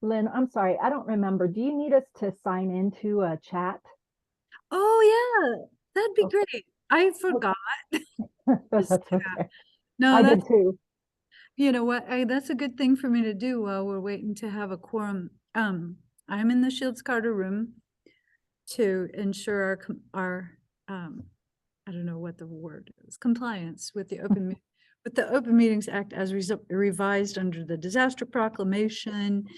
Lynn, I'm sorry, I don't remember. Do you need us to sign into a chat? Oh yeah, that'd be Okay. great. I forgot. That's Just okay. no, I did that's too. you know what, that's a good thing for me to do while we're waiting to have a quorum. I'm in the Shields Carter room to ensure our I don't know what the word is, compliance with the Open Meetings Act as revised under the disaster proclamation.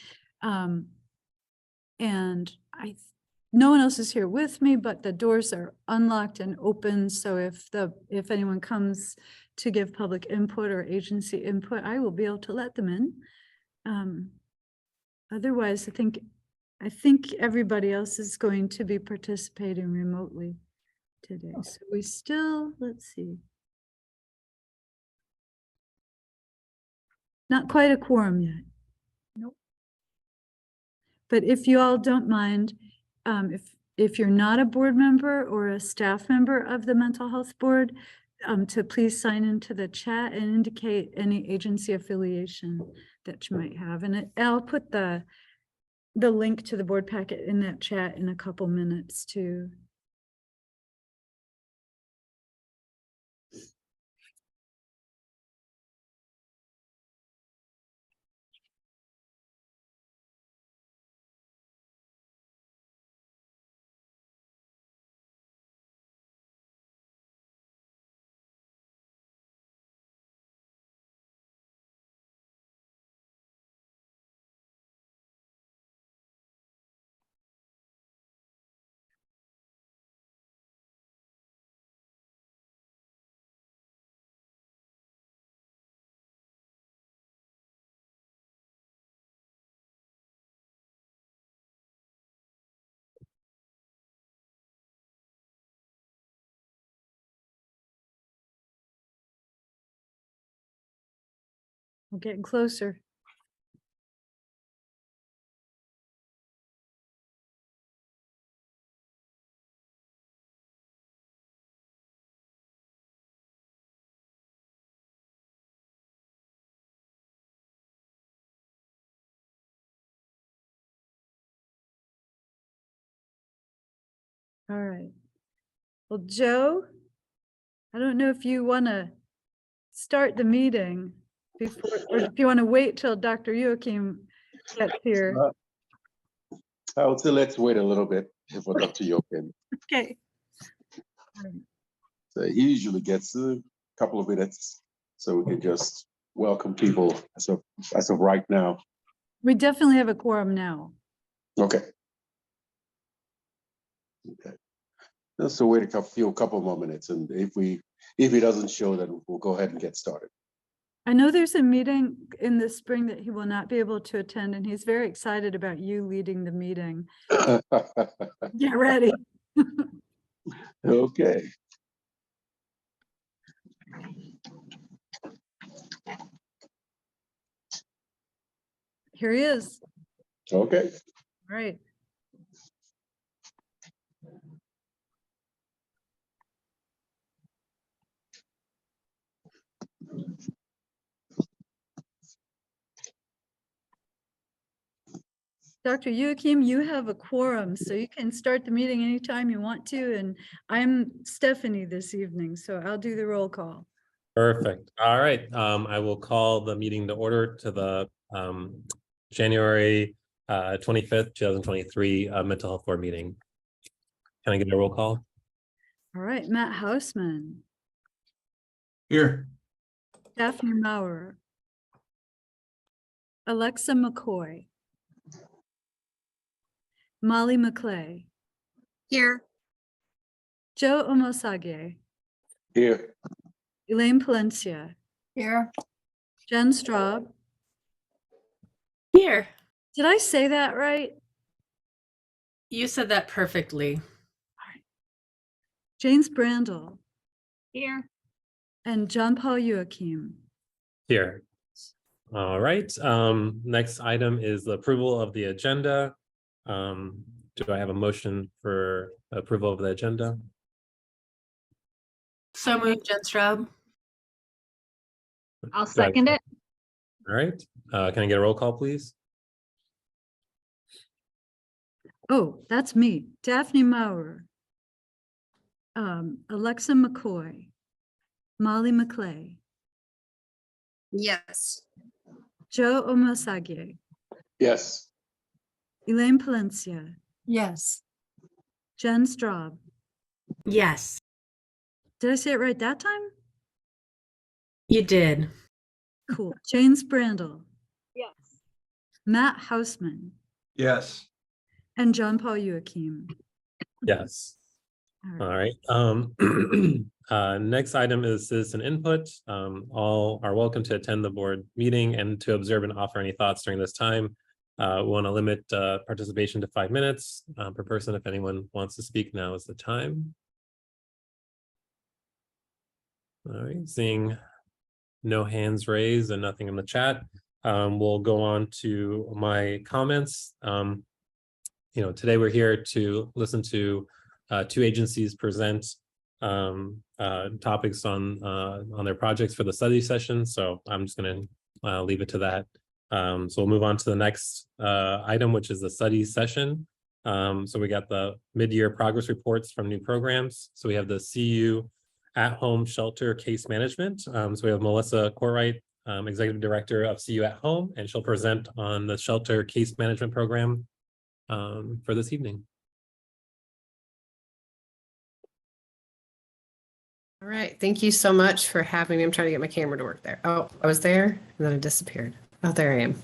And no one else is here with me, but the doors are unlocked and open. So if anyone comes to give public input or agency input, I will be able to let them in. Otherwise, I think everybody else is going to be participating remotely today. So we still, let's see. Not quite a quorum yet. Nope. But if you all don't mind, if you're not a board member or a staff member of the Mental Health Board, to please sign into the chat and indicate any agency affiliation that you might have. And I'll put the link to the board packet in that chat in a couple minutes too. We're getting closer. All right. Well, Joe, I don't know if you want to start the meeting before, or if you want to wait till Dr. Joachim gets here. I would say let's wait a little bit for Dr. Joachim. Okay. So he usually gets a couple of minutes, so we can just welcome people as of right now. We definitely have a quorum now. Okay. Okay. So wait a couple more minutes, and if he doesn't show, then we'll go ahead and get started. I know there's a meeting in the spring that he will not be able to attend, and he's very excited about you leading the meeting. Get ready. Okay. Here he is. Okay. All right. Dr. Joachim, you have a quorum, so you can start the meeting anytime you want to. And I'm Stephanie this evening, so I'll do the roll call. Perfect. All right. I will call the meeting to order to the January 25th, 2023 mental health board meeting. Can I get a roll call? All right, Matt Hausman, Here. Daphne Maurer, Alexa McCoy, Molly McClay, Here. Joe Omosage, Here. Elaine Palencia, Here. Jen Straub. Here. Did I say that right? You said that perfectly. James Brandel Here. and John Paul Joachim. Here. All right. Next item is the approval of the agenda. Do I have a motion for approval of the agenda? So moved, Jen Straub. I'll Do I- second it. All right. Can I get a roll call, please? Oh, that's me, Daphne Maurer, Alexa McCoy, Molly McClay, Yes. Joe Omosage, Yes. Elaine Palencia, Yes. Jen Straub. Yes. Did I say it right that time? You did. Cool. James Brandel, Yes. Matt Hausman, Yes. and John Paul Joachim. Yes. All All right. right. Next item is citizen input. All are welcome to attend the board meeting and to observe and offer any thoughts during this time. We want to limit participation to 5 minutes per person. If anyone wants to speak, now is the time. All right, seeing no hands raised and nothing in the chat, we'll go on to my comments. Today we're here to listen to 2 agencies present topics on their projects for the study session. So I'm just going to leave it to that. So we'll move on to the next item, which is the study session. So we got the mid-year progress reports from new programs. So we have the CU at-home shelter case management. So we have Melissa Corwright, Executive Director of CU at Home, and she'll present on the shelter case management program for this evening. All right, thank you so much for having me. I'm trying to get my camera to work there. Oh, I was there and then it disappeared. Oh, there I am.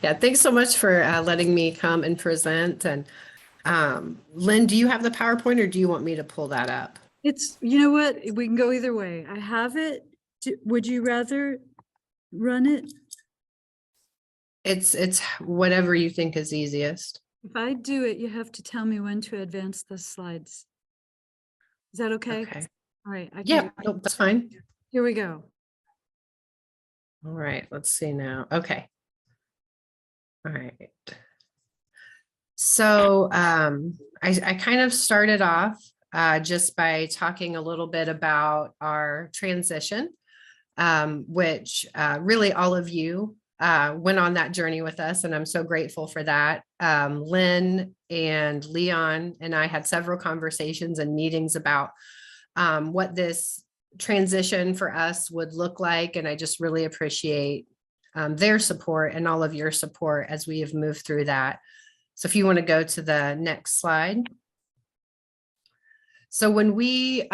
Yeah, thanks so much for letting me come and present. And Lynn, do you have the PowerPoint or do you want me to pull that up? It's, you know what, we can go either way. I have it. Would you rather run it? It's whatever you think is easiest. If I do it, you have to tell me when to advance the slides. Is that okay? Okay. All right. I can Yeah, do- no, that's fine. Here we go. All right, let's see now. Okay. All right. So I kind of started off just by talking a little bit about our transition, which really all of you went on that journey with us, and I'm so grateful for that. Lynn and Leon and I had several conversations and meetings about what this transition for us would look like, and I just really appreciate their support and all of your support as we have moved through that. So if you want to go to the next slide. So when we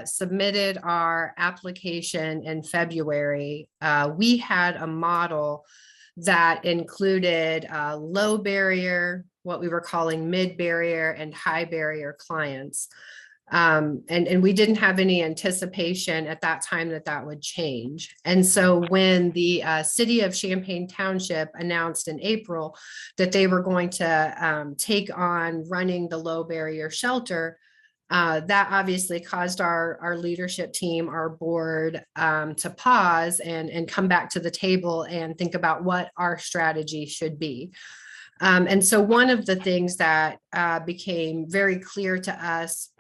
submitted our application in February, we had a model that included low barrier, what we were calling mid barrier and high barrier clients. And we didn't have any anticipation at that time that that would change. And so when the city of Champaign Township announced in April that they were going to take on running the low barrier shelter, that obviously caused our leadership team, our board, to pause and come back to the table and think about what our strategy should be. And so one of the things that became very clear to us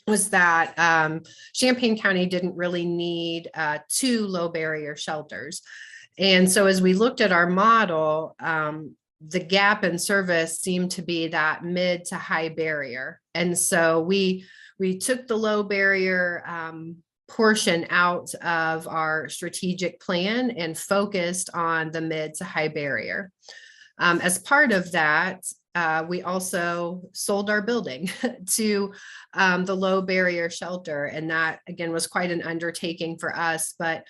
was that Champaign County didn't really need 2 low barrier shelters. And so as we looked at our model, the gap in service seemed to be that mid to high barrier. And so we took the low barrier portion out of our strategic plan and focused on the mid to high barrier. As part of that, we also sold our building to the low barrier shelter. And that, again, was quite an undertaking for us. But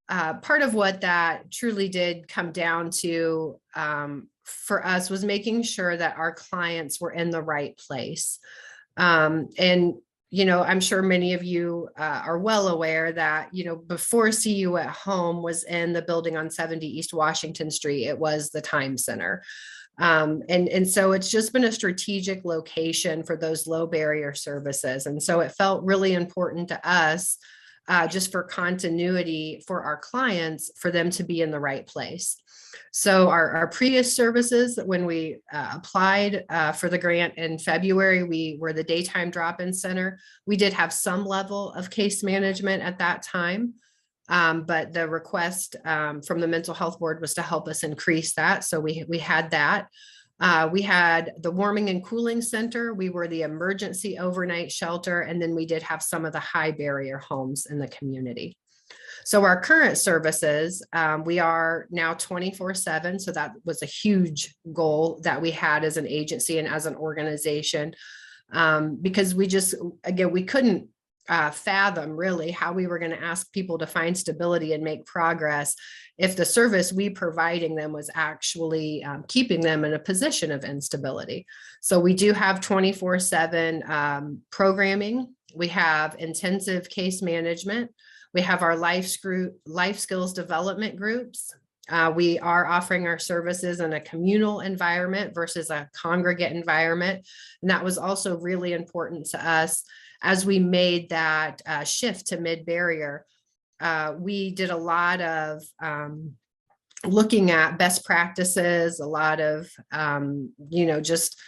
part of what that truly did come down to for us was making sure that our clients were in the right place. And I'm sure many of you are well aware that, before CU at Home was in the building on 70 East Washington Street, it was the Time Center. And so it's just been a strategic location for those low barrier services. And so it felt really important to us, just for continuity for our clients, for them to be in the right place. So our previous services, when we applied for the grant in February, we were the daytime drop-in center. We did have some level of case management at that time, but the request from the mental health board was to help us increase that. So we had that. We had the warming and cooling center. We were the emergency overnight shelter. And then we did have some of the high barrier homes in the community. So our current services, we are now 24/7. So that was a huge goal that we had as an agency and as an organization, because we couldn't fathom really how we were going to ask people to find stability and make progress if the service we providing them was actually keeping them in a position of instability. So we do have 24/7 programming. We have intensive case management. We have our life skills development groups. We are offering our services in a communal environment versus a congregate environment. And that was also really important to us as we made that shift to mid-barrier. We did a lot of looking at best practices, a lot of, just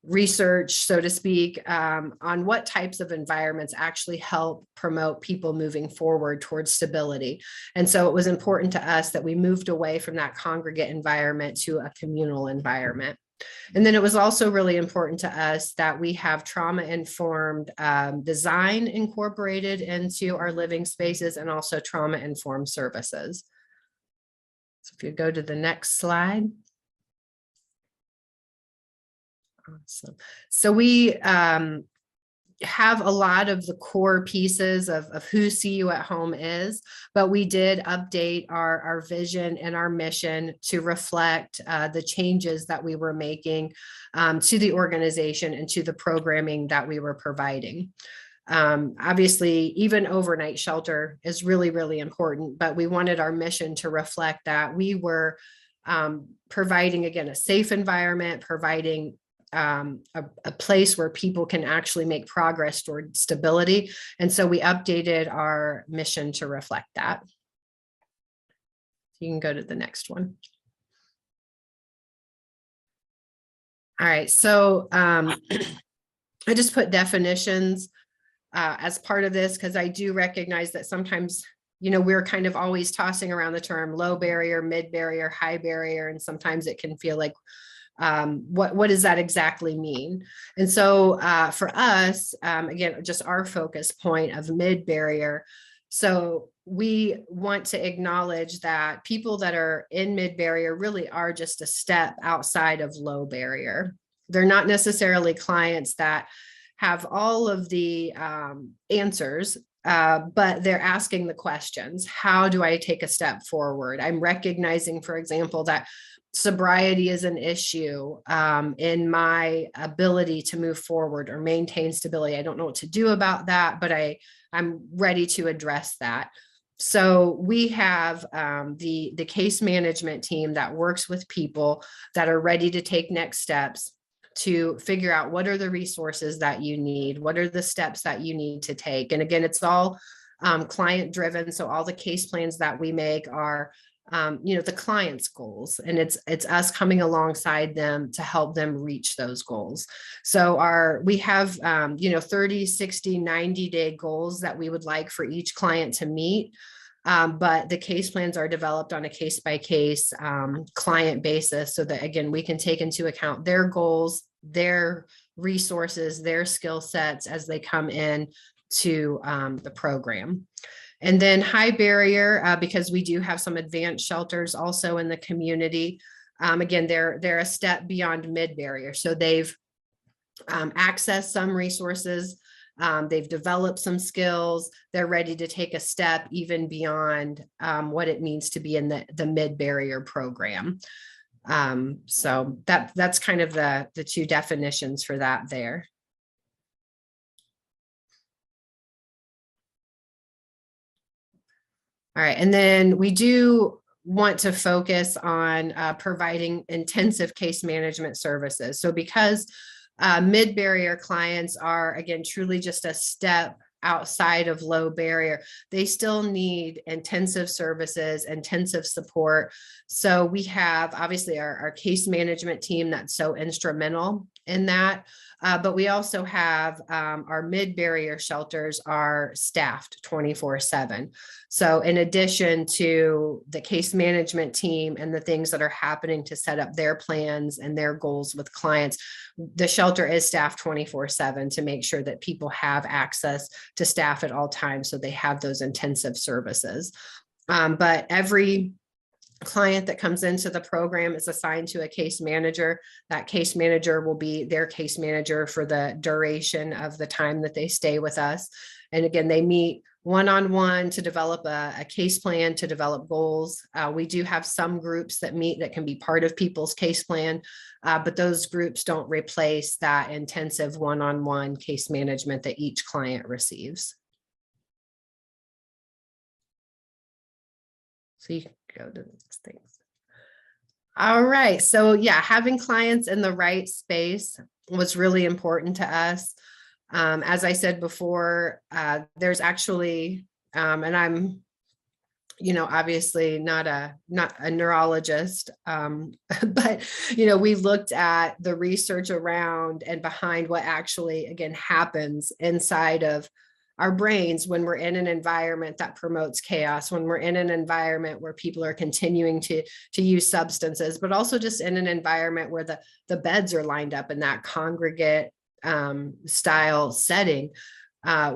research, so to speak, on what types of environments actually help promote people moving forward towards stability. And so it was important to us that we moved away from that congregate environment to a communal environment. And then it was also really important to us that we have trauma-informed design incorporated into our living spaces and also trauma-informed services. So if you go to the next slide. Awesome. So we have a lot of the core pieces of who CU at Home is, but we did update our vision and our mission to reflect the changes that we were making to the organization and to the programming that we were providing. Obviously, even overnight shelter is really, really important, but we wanted our mission to reflect that we were providing, again, a safe environment, providing a place where people can actually make progress toward stability. And so we updated our mission to reflect that. You can go to the next one. All right, so I just put definitions as part of this because I do recognize that sometimes, we're kind of always tossing around the term low barrier, mid barrier, high barrier, and sometimes it can feel like what does that exactly mean? And so for us, again, just our focus point of mid barrier. So we want to acknowledge that people that are in mid barrier really are just a step outside of low barrier. They're not necessarily clients that have all of the answers, but they're asking the questions. How do I take a step forward? I'm recognizing, for example, that sobriety is an issue in my ability to move forward or maintain stability. I don't know what to do about that, but I'm ready to address that. So we have the case management team that works with people that are ready to take next steps to figure out what are the resources that you need, what are the steps that you need to take. And again, it's all client driven. So all the case plans that we make are the client's goals, and it's us coming alongside them to help them reach those goals. So we have 30, 60, 90-day goals that we would like for each client to meet. But the case plans are developed on a case-by-case client basis so that, again, we can take into account their goals, their resources, their skill sets as they come in to the program. And then high barrier, because we do have some advanced shelters also in the community. Again, they're a step beyond mid barrier. So they've accessed some resources. They've developed some skills. They're ready to take a step even beyond what it means to be in the mid barrier program. So that's kind of the two definitions for that there. All right, and then we do want to focus on providing intensive case management services. So because mid-barrier clients are, again, truly just a step outside of low barrier, they still need intensive services, intensive support. So we have obviously our case management team that's so instrumental in that. But we also have our mid-barrier shelters are staffed 24/7. So in addition to the case management team and the things that are happening to set up their plans and their goals with clients, the shelter is staffed 24/7 to make sure that people have access to staff at all times. So they have those intensive services. But every client that comes into the program is assigned to a case manager. That case manager will be their case manager for the duration of the time that they stay with us. And again, they meet one-on-one to develop a case plan, to develop goals. We do have some groups that meet that can be part of people's case plan, but those groups don't replace that intensive one-on-one case management that each client receives. So you can go to these things. All right. So yeah, having clients in the right space was really important to us. As I said before, there's actually, and I'm, obviously not a neurologist, but, we looked at the research around and behind what actually, again, happens inside of our brains when we're in an environment that promotes chaos, when we're in an environment where people are continuing to use substances, but also just in an environment where the beds are lined up in that congregate style setting.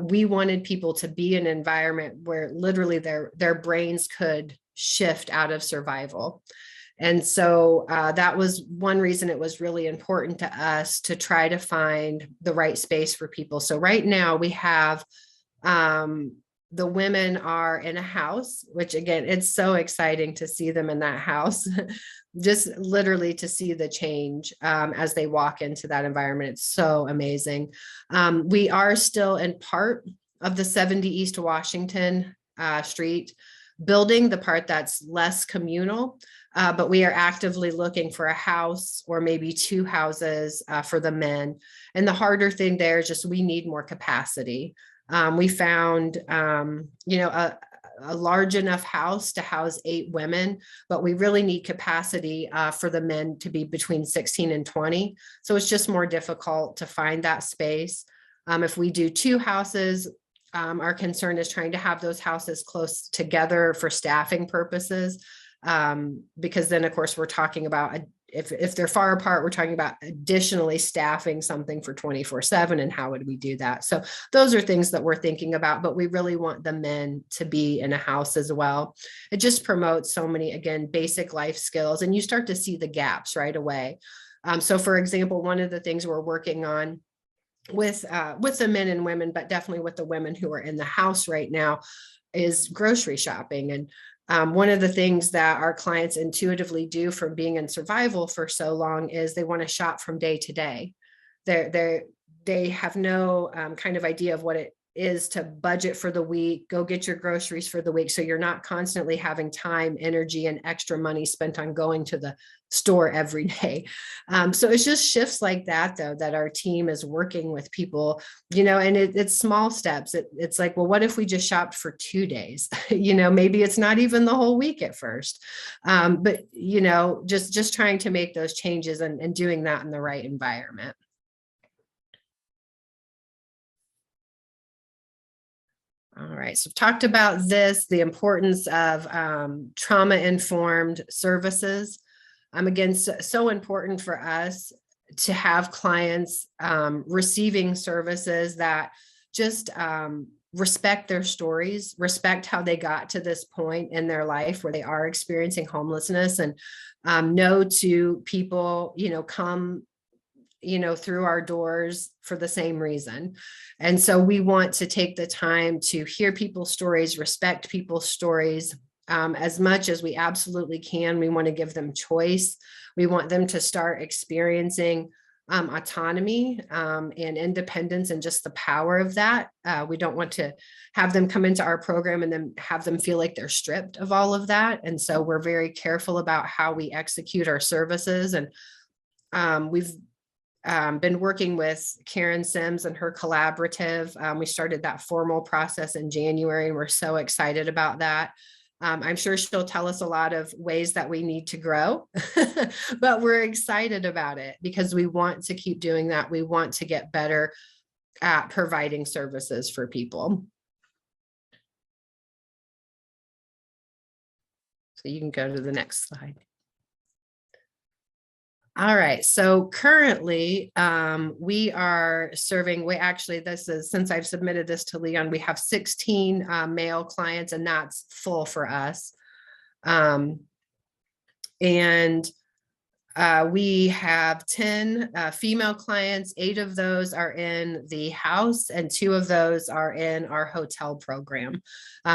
We wanted people to be in an environment where literally their brains could shift out of survival. And so that was one reason it was really important to us to try to find the right space for people. So right now we have the women are in a house, which again, it's so exciting to see them in that house, just literally to see the change as they walk into that environment. It's so amazing. We are still in part of the 70 East Washington Street building, the part that's less communal, but we are actively looking for a house or maybe two houses for the men. And the harder thing there is just we need more capacity. We found, a large enough house to house 8 women, but we really need capacity for the men to be between 16 and 20. So it's just more difficult to find that space. If we do 2 houses, our concern is trying to have those houses close together for staffing purposes, because then, of course, we're talking about if they're far apart, we're talking about additionally staffing something for 24/7, and how would we do that? So those are things that we're thinking about, but we really want the men to be in a house as well. It just promotes so many, again, basic life skills, and you start to see the gaps right away. So for example, one of the things we're working on with the men and women, but definitely with the women who are in the house right now, is grocery shopping. And one of the things that our clients intuitively do from being in survival for so long is they want to shop from day to day. They have no kind of idea of what it is to budget for the week, go get your groceries for the week. So you're not constantly having time, energy, and extra money spent on going to the store every day. So it's just shifts like that, though, that our team is working with people, and it's small steps. It's like, well, what if we just shopped for 2 days? Maybe it's not even the whole week at first. But, just trying to make those changes and doing that in the right environment. All right, so I've talked about this, the importance of trauma-informed services. Again, so important for us to have clients receiving services that just respect their stories, respect how they got to this point in their life where they are experiencing homelessness, and no to people, come through our doors for the same reason. And so we want to take the time to hear people's stories, respect people's stories, as much as we absolutely can. We want to give them choice. We want them to start experiencing autonomy and independence and just the power of that. We don't want to have them come into our program and then have them feel like they're stripped of all of that. And so we're very careful about how we execute our services. And we've been working with Karen Sims and her collaborative. We started that formal process in January, and we're so excited about that. I'm sure she'll tell us a lot of ways that we need to grow, but we're excited about it because we want to keep doing that. We want to get better at providing services for people. So you can go to the next slide. All right, so currently we are serving, this is, since I've submitted this to Leon, we have 16 male clients, and that's full for us. And we have 10 female clients. 8 of those are in the house and 2 of those are in our hotel program.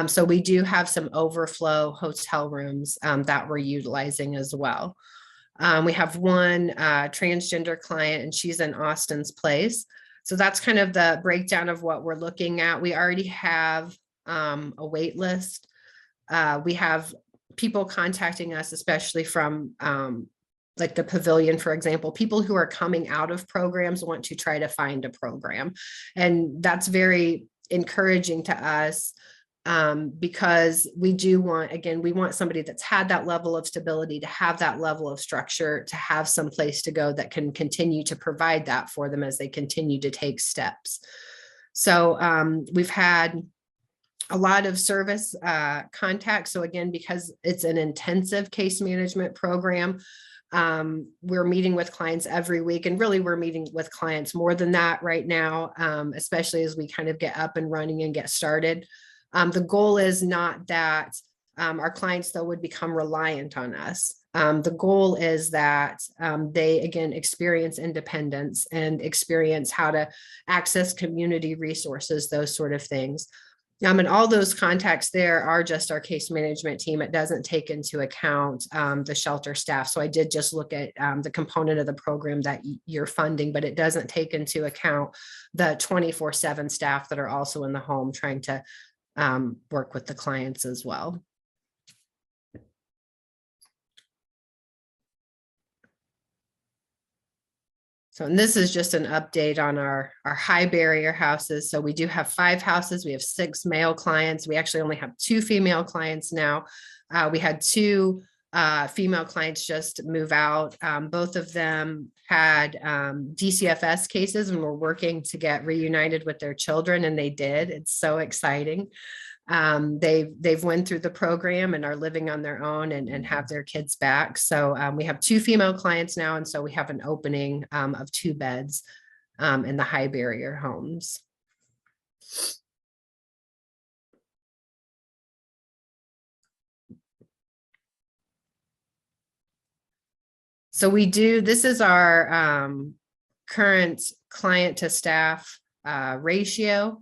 So we do have some overflow hotel rooms that we're utilizing as well. We have one transgender client, and she's in Austin's Place. So that's kind of the breakdown of what we're looking at. We already have a wait list. We have people contacting us, especially from like the pavilion, for example. People who are coming out of programs want to try to find a program. And that's very encouraging to us. Because we do want, again, we want somebody that's had that level of stability, to have that level of structure, to have some place to go that can continue to provide that for them as they continue to take steps. So we've had a lot of service contacts. So again, because it's an intensive case management program, we're meeting with clients every week, and really we're meeting with clients more than that right now, especially as we kind of get up and running and get started. The goal is not that our clients, though, would become reliant on us. The goal is that they, again, experience independence and experience how to access community resources, those sort of things. And all those contacts there are just our case management team. It doesn't take into account the shelter staff. So I did just look at the component of the program that you're funding, but it doesn't take into account the 24/7 staff that are also in the home trying to work with the clients as well. So, and this is just an update on our high barrier houses. So we do have 5 houses. We have 6 male clients. We actually only have 2 female clients now. We had 2 female clients just move out. Both of them had DCFS cases and were working to get reunited with their children, and they did. It's so exciting. They've went through the program and are living on their own and have their kids back. So we have 2 female clients now, and so we have an opening of 2 beds in the high barrier homes. So we do, this is our current client to staff ratio.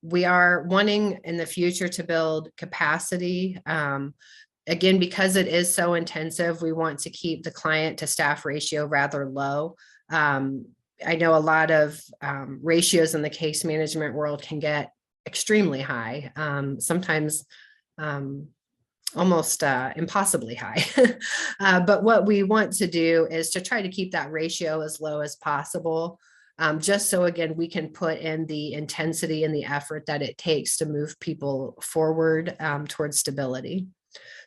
We are wanting in the future to build capacity. Again, because it is so intensive, we want to keep the client to staff ratio rather low. I know a lot of ratios in the case management world can get extremely high, sometimes almost impossibly high. But what we want to do is to try to keep that ratio as low as possible, just so, again, we can put in the intensity and the effort that it takes to move people forward towards stability.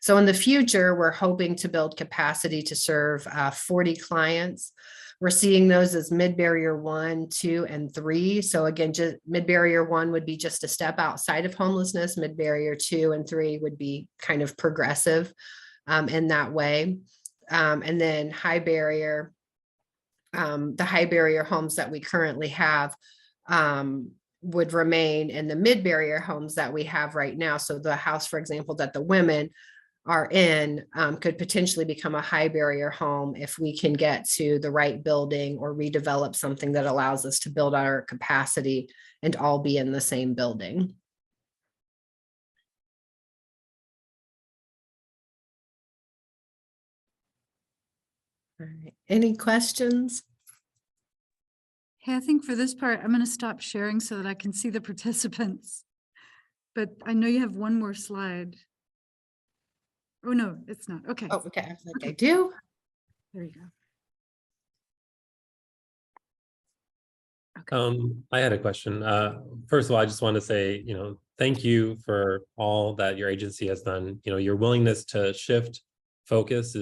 So in the future, we're hoping to build capacity to serve 40 clients. We're seeing those as mid-barrier 1, 2, and 3. So again, just mid-barrier 1 would be just a step outside of homelessness. Mid-barrier 2 and 3 would be kind of progressive in that way. And then high barrier, the high barrier homes that we currently have would remain in the mid-barrier homes that we have right now. So the house, for example, that the women are in could potentially become a high barrier home if we can get to the right building or redevelop something that allows us to build our capacity and all be in the same building. All right. Any questions? Hey, I think for this part, I'm going to stop sharing so that I can see the participants. But I know you have one more slide. Oh, no, it's not. Okay, Oh, okay. I think I do. there you go. I had a question. First of all, I just want to say, thank you for all that your agency has done. Your willingness to shift focus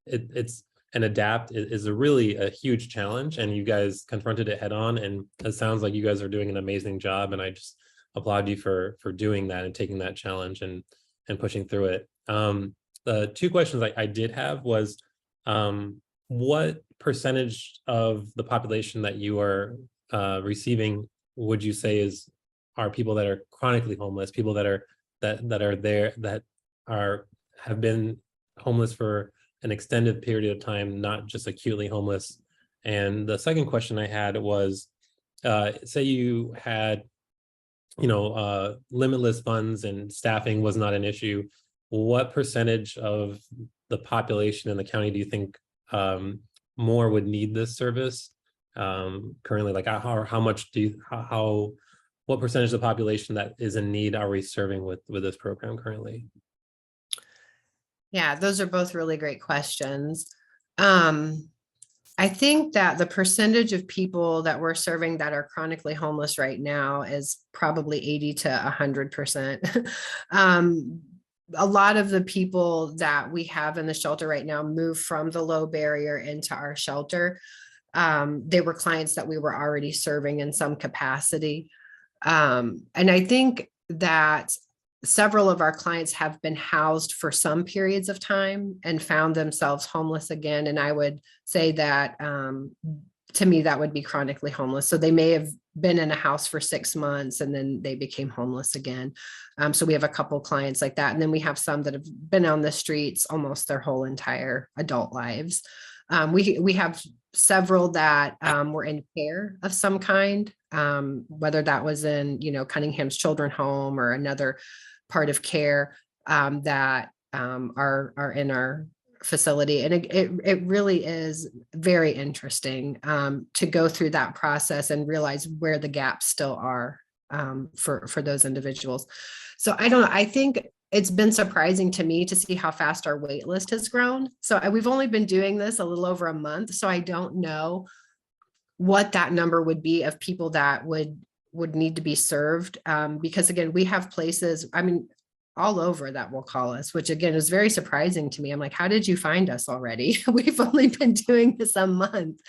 it's and adapt is a huge challenge, and you guys confronted it head on. And it sounds like you guys are doing an amazing job, and I just applaud you for doing that and taking that challenge and pushing through it. The two questions I did have was, what percentage of the population that you are receiving would you say are people that are chronically homeless, people that are there that have been homeless for an extended period of time, not just acutely homeless? And the second question I had was, say you had limitless funds and staffing was not an issue, what percentage of the population in the county do you think more would need this service currently? Like how much what percentage of the population that is in need are we serving with this program currently? Yeah, those are both really great questions. I think that the percentage of people that we're serving that are chronically homeless right now is probably 80 to 100%. A lot of the people that we have in the shelter right now move from the low barrier into our shelter. They were clients that we were already serving in some capacity. And I think that several of our clients have been housed for some periods of time and found themselves homeless again. And I would say that to me, that would be chronically homeless. So they may have been in a house for 6 months and then they became homeless again. So we have a couple clients like that. And then we have some that have been on the streets almost their whole entire adult lives. We have several that were in care of some kind, whether that was in, Cunningham's Children's Home or another part of care that are in our facility. And it really is very interesting to go through that process and realize where the gaps still are for those individuals. So I don't know, I think it's been surprising to me to see how fast our wait list has grown. So we've only been doing this a little over a month. So I don't know what that number would be of people that would need to be served. Because again, we have places, all over that will call us, which again is very surprising to me. I'm like, how did you find us already? We've only been doing this a month.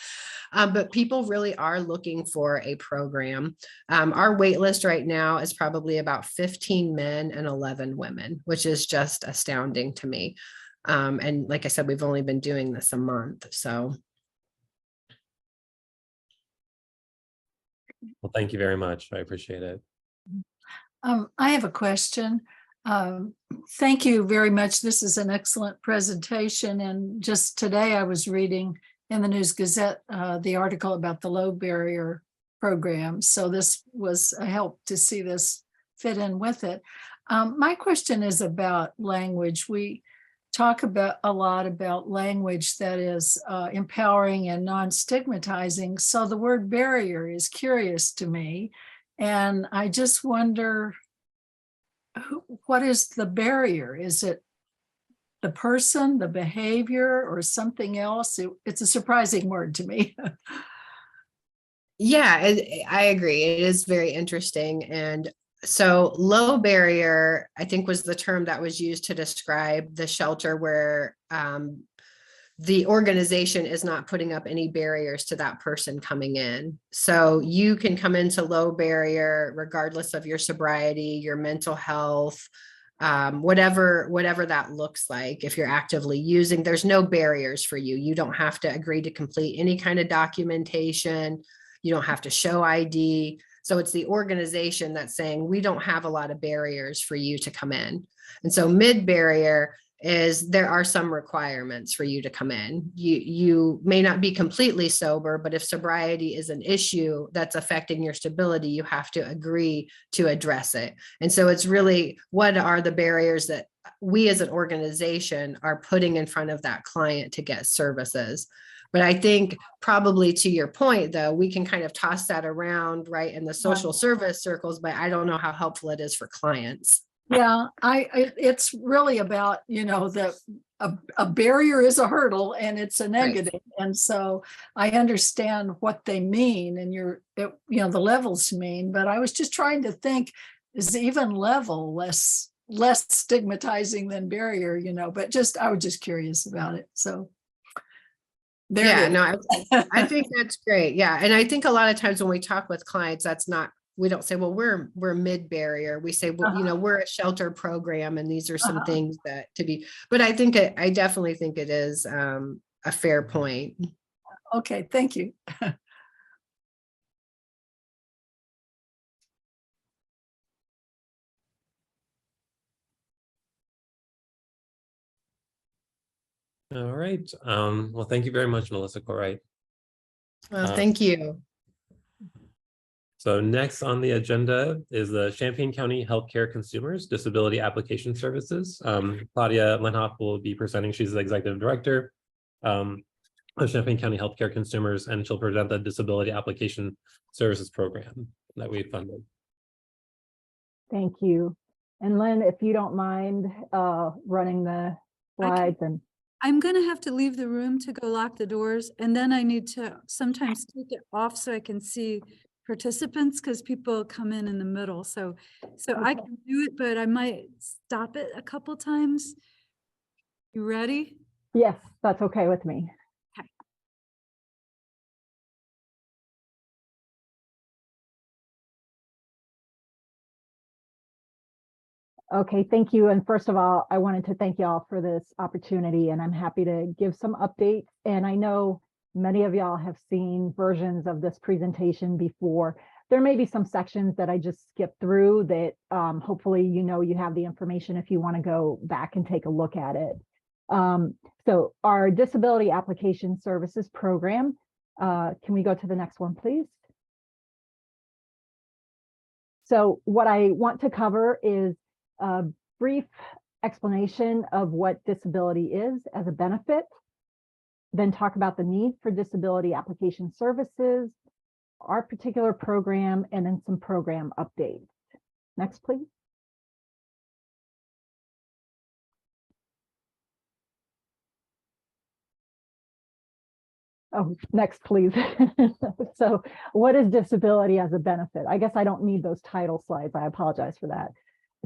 But people really are looking for a program. Our wait list right now is probably about 15 men and 11 women, which is just astounding to me. And like I said, we've only been doing this a month. So. Well, thank you very much. I appreciate it. I have a question. Thank you very much. This is an excellent presentation. And just today I was reading in the News Gazette the article about the low barrier program. So this was a help to see this fit in with it. My question is about language. We talk about a lot about language that is empowering and non-stigmatizing. So the word barrier is curious to me. And I just wonder, what is the barrier? Is it the person, the behavior, or something else? It's a surprising word to me. Yeah, I agree. It is very interesting. And so low barrier, I think, was the term that was used to describe the shelter where the organization is not putting up any barriers to that person coming in. So you can come into low barrier regardless of your sobriety, your mental health, whatever that looks like. If you're actively using, there's no barriers for you. You don't have to agree to complete any kind of documentation. You don't have to show ID. So it's the organization that's saying, we don't have a lot of barriers for you to come in. And so mid-barrier is there are some requirements for you to come in. You may not be completely sober, but if sobriety is an issue that's affecting your stability, you have to agree to address it. And so it's really, what are the barriers that we as an organization are putting in front of that client to get services? But I think probably to your point, though, we can kind of toss that around, right, in the social service circles, but I don't know how helpful it is for clients. Yeah, it's really about, a barrier is a hurdle and it's a negative. And so I understand what they mean and the levels mean, but I was just trying to think, is even level less stigmatizing than barrier, but I was just curious about it. So there it is. No, I think that's great. Yeah. And I think a lot of times when we talk with clients, we don't say, well, we're mid-barrier. We say, well, we're a shelter program and these are some things that but I definitely think it is a fair point. Okay, thank you. All right. Well, thank you very much, Melissa Corright. Well, thank you. So next on the agenda is the Champaign County Healthcare Consumers Disability Application Services. Claudia Lenhoff will be presenting. She's the executive director of Champaign County Healthcare Consumers, and she'll present the Disability Application Services Program that we funded. Thank you. And Lynn, if you don't mind running the slides. And I'm going to have to leave the room to go lock the doors, and then I need to sometimes take it off so I can see participants because people come in the middle. So I can do it, but I might stop it a couple times. You ready? yes, that's okay with me. Okay, thank you. And first of all, I wanted to thank y'all for this opportunity, and I'm happy to give some updates. And I know many of y'all have seen versions of this presentation before. There may be some sections that I just skipped through that hopefully you have the information if you want to go back and take a look at it. So our Disability Application Services Program, can we go to the next one, please? So what I want to cover is a brief explanation of what disability is as a benefit, then talk about the need for disability application services, our particular program, and then some program updates. Next, please. Oh, next, please. So what is disability as a benefit? I guess I don't need those title slides. I apologize for that.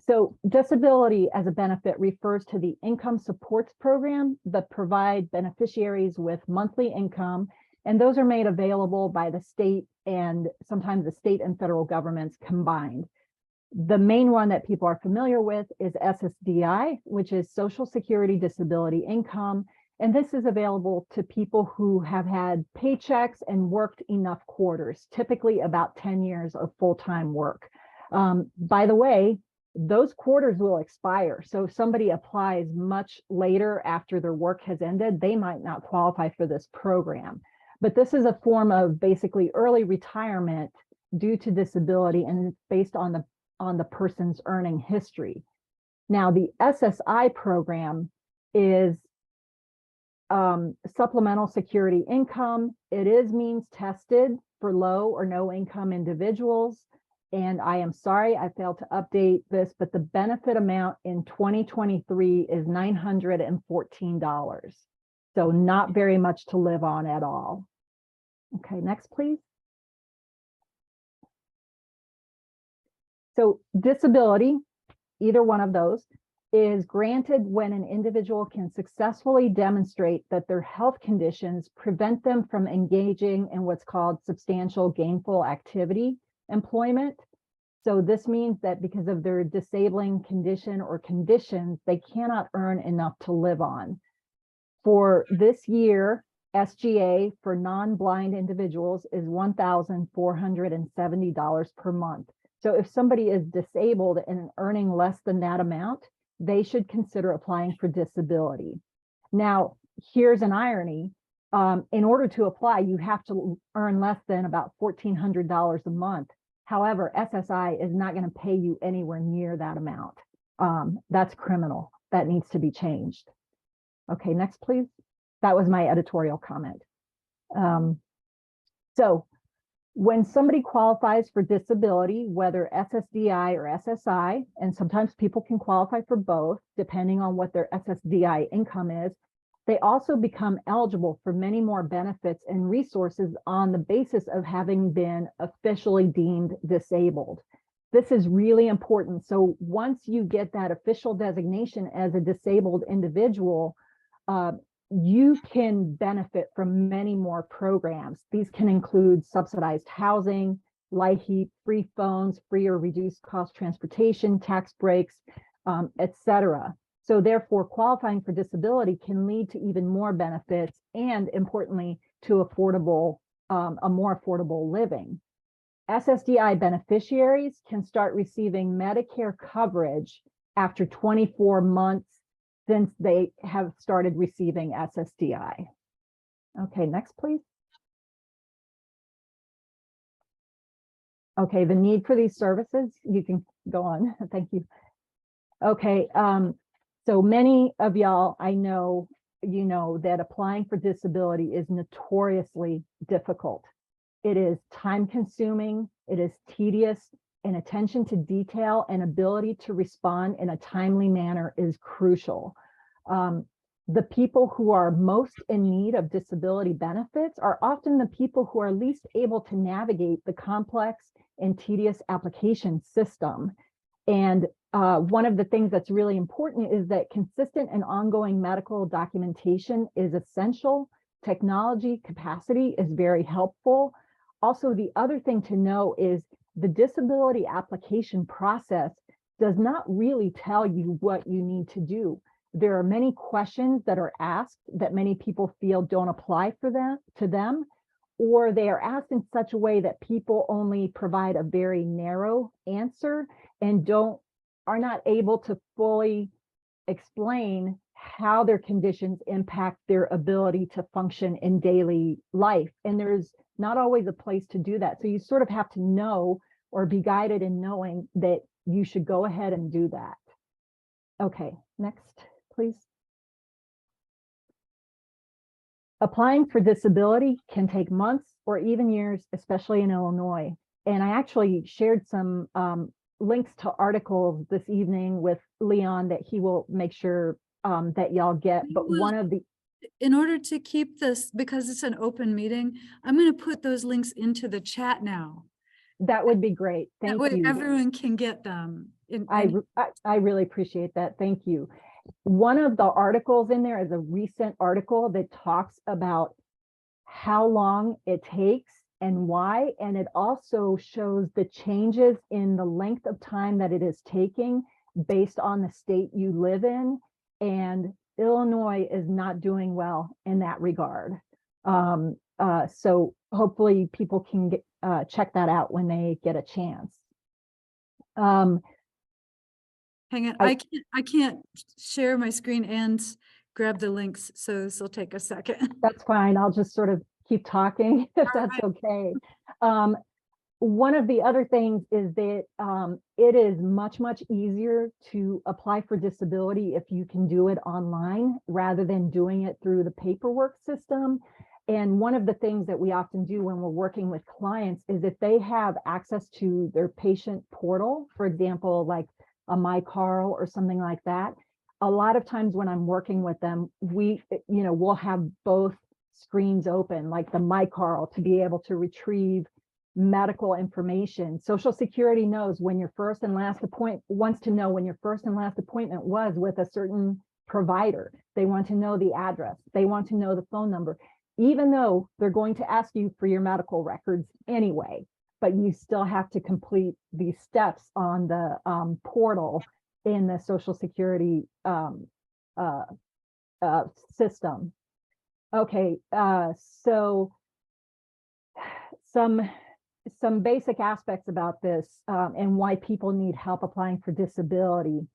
So disability as a benefit refers to the income supports program that provide beneficiaries with monthly income, and those are made available by the state and sometimes the state and federal governments combined. The main one that people are familiar with is SSDI, which is Social Security Disability Income. And this is available to people who have had paychecks and worked enough quarters, typically about 10 years of full-time work. By the way, those quarters will expire. So if somebody applies much later after their work has ended, they might not qualify for this program. But this is a form of basically early retirement due to disability, and it's based on the person's earning history. Now, the SSI program is supplemental security income. It is means tested for low or no income individuals. And I am sorry, I failed to update this, but the benefit amount in 2023 is $914. So not very much to live on at all. Okay, next, please. So disability, either one of those, is granted when an individual can successfully demonstrate that their health conditions prevent them from engaging in what's called substantial gainful activity employment. So this means that because of their disabling condition or conditions, they cannot earn enough to live on. For this year, SGA for non-blind individuals is $1,470 per month. So if somebody is disabled and earning less than that amount, they should consider applying for disability. Now, here's an irony. In order to apply, you have to earn less than about $1,400 a month. However, SSI is not going to pay you anywhere near that amount. That's criminal. That needs to be changed. Okay, next, please. That was my editorial comment. So when somebody qualifies for disability, whether SSDI or SSI, and sometimes people can qualify for both, depending on what their SSDI income is, they also become eligible for many more benefits and resources on the basis of having been officially deemed disabled. This is really important. So once you get that official designation as a disabled individual, you can benefit from many more programs. These can include subsidized housing, LIHEAP, free phones, free or reduced cost transportation, tax breaks, etc. So therefore, qualifying for disability can lead to even more benefits and, importantly, to a more affordable living. SSDI beneficiaries can start receiving Medicare coverage after 24 months since they have started receiving SSDI. Okay, next, please. Okay, the need for these services, you can go on. Thank you. Okay, so many of y'all, I know, you know that applying for disability is notoriously difficult. It is time consuming, it is tedious, and attention to detail and ability to respond in a timely manner is crucial. The people who are most in need of disability benefits are often the people who are least able to navigate the complex and tedious application system. And one of the things that's really important is that consistent and ongoing medical documentation is essential. Technology capacity is very helpful. Also, the other thing to know is the disability application process does not really tell you what you need to do. There are many questions that are asked that many people feel don't apply to them, or they are asked in such a way that people only provide a very narrow answer and are not able to fully explain how their conditions impact their ability to function in daily life. And there's not always a place to do that. So you sort of have to know or be guided in knowing that you should go ahead and do that. Okay, next, please. Applying for disability can take months or even years, especially in Illinois. And I actually shared some links to articles this evening with Leon that he will make sure that y'all get. But one of the in order to keep this, because it's an open meeting, I'm going to put those links into the chat now. That would be great. Thank That way you. everyone can get them. I really appreciate that. Thank you. One of the articles in there is a recent article that talks about how long it takes and why, and it also shows the changes in the length of time that it is taking based on the state you live in, and Illinois is not doing well in that regard. So hopefully people can check that out when they get a chance. Hang on, I can't share my screen and grab the links, so this will take a second. That's fine. I'll just sort of keep talking if that's okay. One of the other things is that it is much, much easier to apply for disability if you can do it online rather than doing it through the paperwork system. And one of the things that we often do when we're working with clients is if they have access to their patient portal, for example, like a MyCarl or something like that, a lot of times when I'm working with them, we'll have both screens open, like the MyCarl, to be able to retrieve medical information. Social Security knows when your first and last wants to know when your first and last appointment was with a certain provider. They want to know the address. They want to know the phone number, even though they're going to ask you for your medical records anyway, but you still have to complete these steps on the portal in the Social Security system. Okay, so some basic aspects about this and why people need help applying for disability.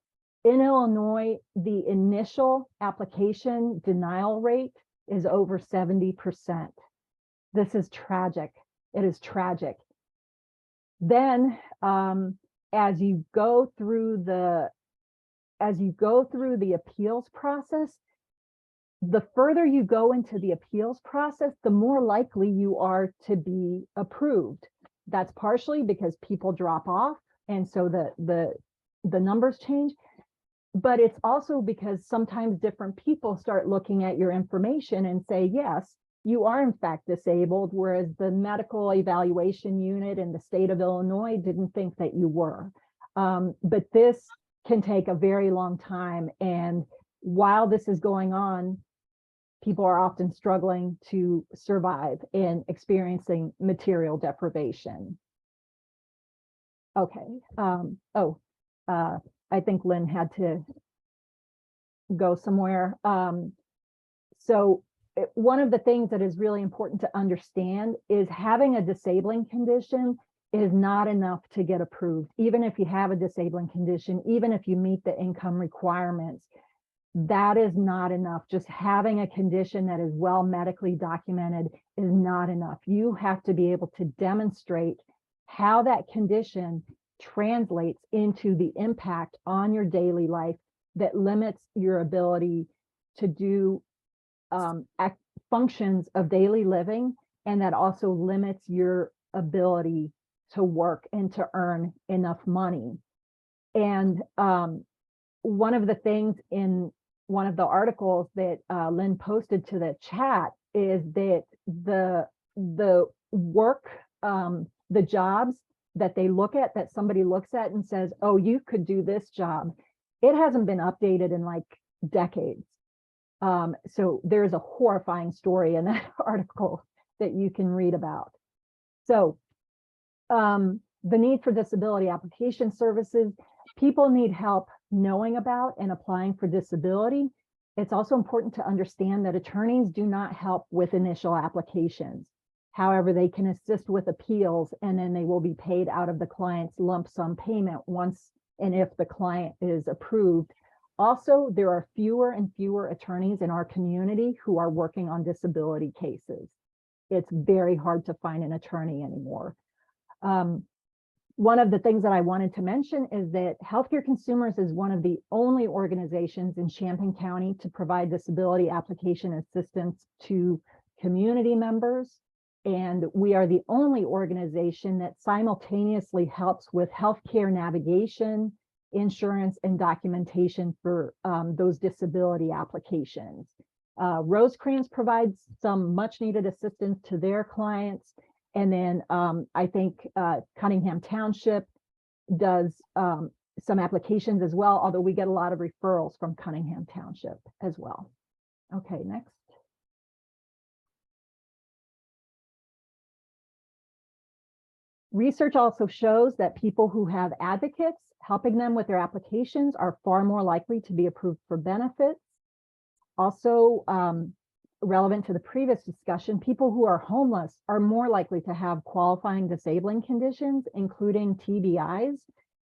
In Illinois, the initial application denial rate is over 70%. This is tragic. It is tragic. Then, as you go through the appeals process, the further you go into the appeals process, the more likely you are to be approved. That's partially because people drop off, and so the numbers change. But it's also because sometimes different people start looking at your information and say, yes, you are in fact disabled, whereas the medical evaluation unit in the state of Illinois didn't think that you were. But this can take a very long time. And while this is going on, people are often struggling to survive and experiencing material deprivation. Okay. I think Lynn had to go somewhere. So one of the things that is really important to understand is having a disabling condition is not enough to get approved. Even if you have a disabling condition, even if you meet the income requirements, that is not enough. Just having a condition that is well medically documented is not enough. You have to be able to demonstrate how that condition translates into the impact on your daily life that limits your ability to do functions of daily living, and that also limits your ability to work and to earn enough money. And one of the things in one of the articles that Lynn posted to the chat is that the work, the jobs that they look at, that somebody looks at and says, oh, you could do this job, it hasn't been updated in like decades. So there's a horrifying story in that article that you can read about. So the need for disability application services, people need help knowing about and applying for disability. It's also important to understand that attorneys do not help with initial applications. However, they can assist with appeals, and then they will be paid out of the client's lump sum payment once and if the client is approved. Also, there are fewer and fewer attorneys in our community who are working on disability cases. It's very hard to find an attorney anymore. One of the things that I wanted to mention is that Healthcare Consumers is one of the only organizations in Champaign County to provide disability application assistance to community members. And we are the only organization that simultaneously helps with healthcare navigation, insurance, and documentation for those disability applications. Rosecrans provides some much needed assistance to their clients. And then I think Cunningham Township does some applications as well, although we get a lot of referrals from Cunningham Township as well. Okay, next. Research also shows that people who have advocates helping them with their applications are far more likely to be approved for benefits. Also, relevant to the previous discussion, people who are homeless are more likely to have qualifying disabling conditions, including TBIs,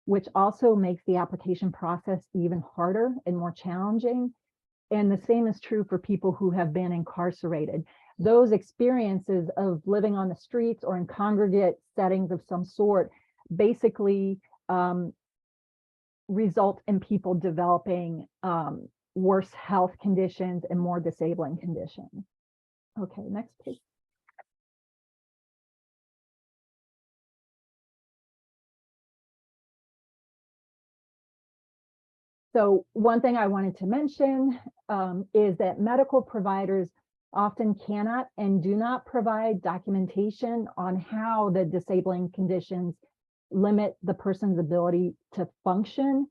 which also makes the application process even harder and more challenging. And the same is true for people who have been incarcerated. Those experiences of living on the streets or in congregate settings of some sort basically result in people developing worse health conditions and more disabling conditions. Okay, next page. So one thing I wanted to mention is that medical providers often cannot and do not provide documentation on how the disabling conditions limit the person's ability to function.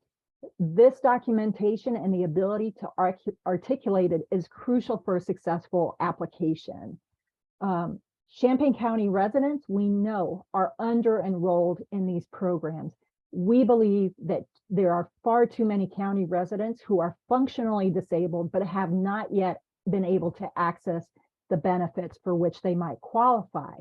This documentation and the ability to articulate it is crucial for a successful application. Champaign County residents, we know, are under-enrolled in these programs. We believe that there are far too many county residents who are functionally disabled but have not yet been able to access the benefits for which they might qualify.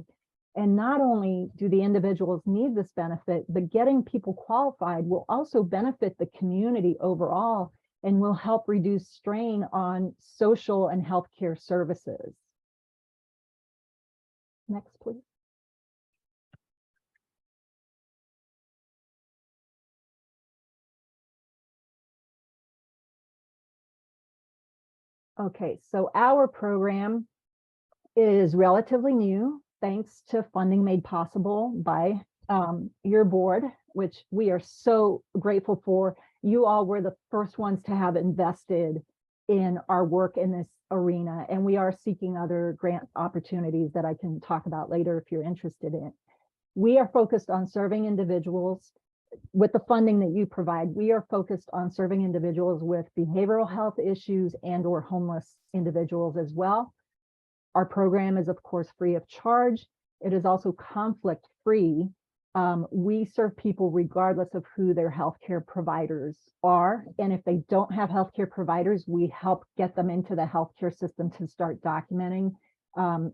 And not only do the individuals need this benefit, but getting people qualified will also benefit the community overall and will help reduce strain on social and healthcare services. Next, please. Okay, so our program is relatively new, thanks to funding made possible by your board, which we are so grateful for. You all were the first ones to have invested in our work in this arena, and we are seeking other grant opportunities that I can talk about later if you're interested in. We are focused on serving individuals with the funding that you provide. We are focused on serving individuals with behavioral health issues and/or homeless individuals as well. Our program is, of course, free of charge. It is also conflict-free. We serve people regardless of who their healthcare providers are. And if they don't have healthcare providers, we help get them into the healthcare system to start documenting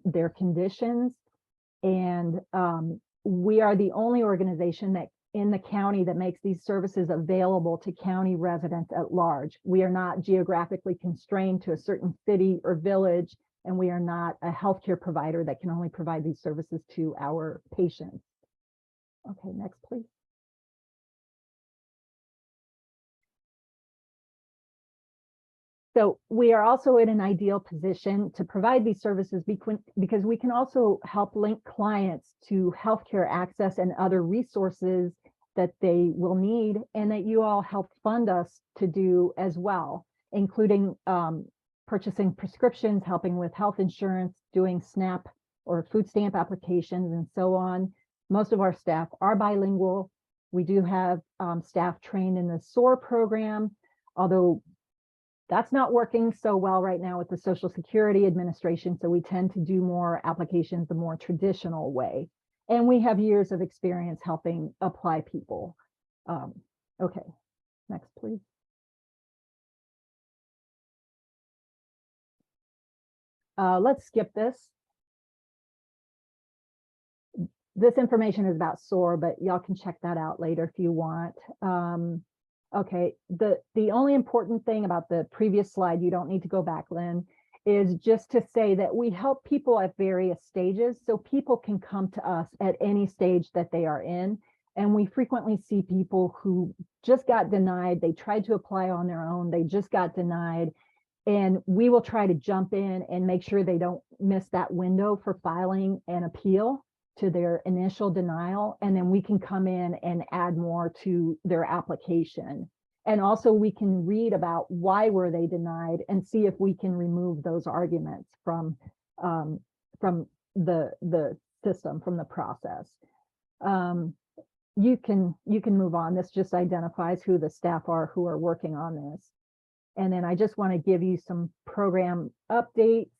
their conditions. And we are the only organization that in the county that makes these services available to county residents at large. We are not geographically constrained to a certain city or village, and we are not a healthcare provider that can only provide these services to our patients. Okay, next, please. So we are also in an ideal position to provide these services because we can also help link clients to healthcare access and other resources that they will need, and that you all help fund us to do as well, including purchasing prescriptions, helping with health insurance, doing SNAP or food stamp applications, and so on. Most of our staff are bilingual. We do have staff trained in the SOAR program, although that's not working so well right now with the Social Security Administration, so we tend to do more applications the more traditional way. And we have years of experience helping apply people. Okay, next, please. Let's skip this. This information is about SOAR, but y'all can check that out later if you want. Okay, the only important thing about the previous slide, you don't need to go back, Lynn, is just to say that we help people at various stages, so people can come to us at any stage that they are in. And we frequently see people who just got denied, they tried to apply on their own, they just got denied, and we will try to jump in and make sure they don't miss that window for filing an appeal to their initial denial, and then we can come in and add more to their application. And also we can read about why were they denied and see if we can remove those arguments from the system, from the process. You can move on. This just identifies who the staff are who are working on this. And then I just want to give you some program updates.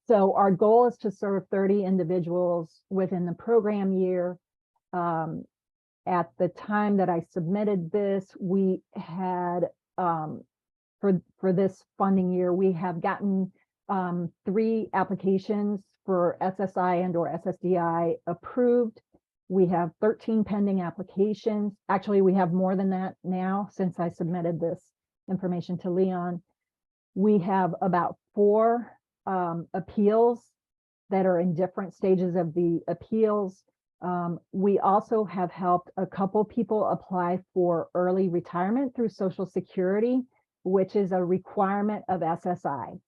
So our goal is to serve 30 individuals within the program year. At the time that I submitted this, we had, for this funding year, we have gotten 3 applications for SSI and or SSDI approved. We have 13 pending applications. Actually, we have more than that now since I submitted this information to Leon. We have about 4 appeals that are in different stages of the appeals. We also have helped a couple people apply for early retirement through Social Security, which is a requirement of SSI.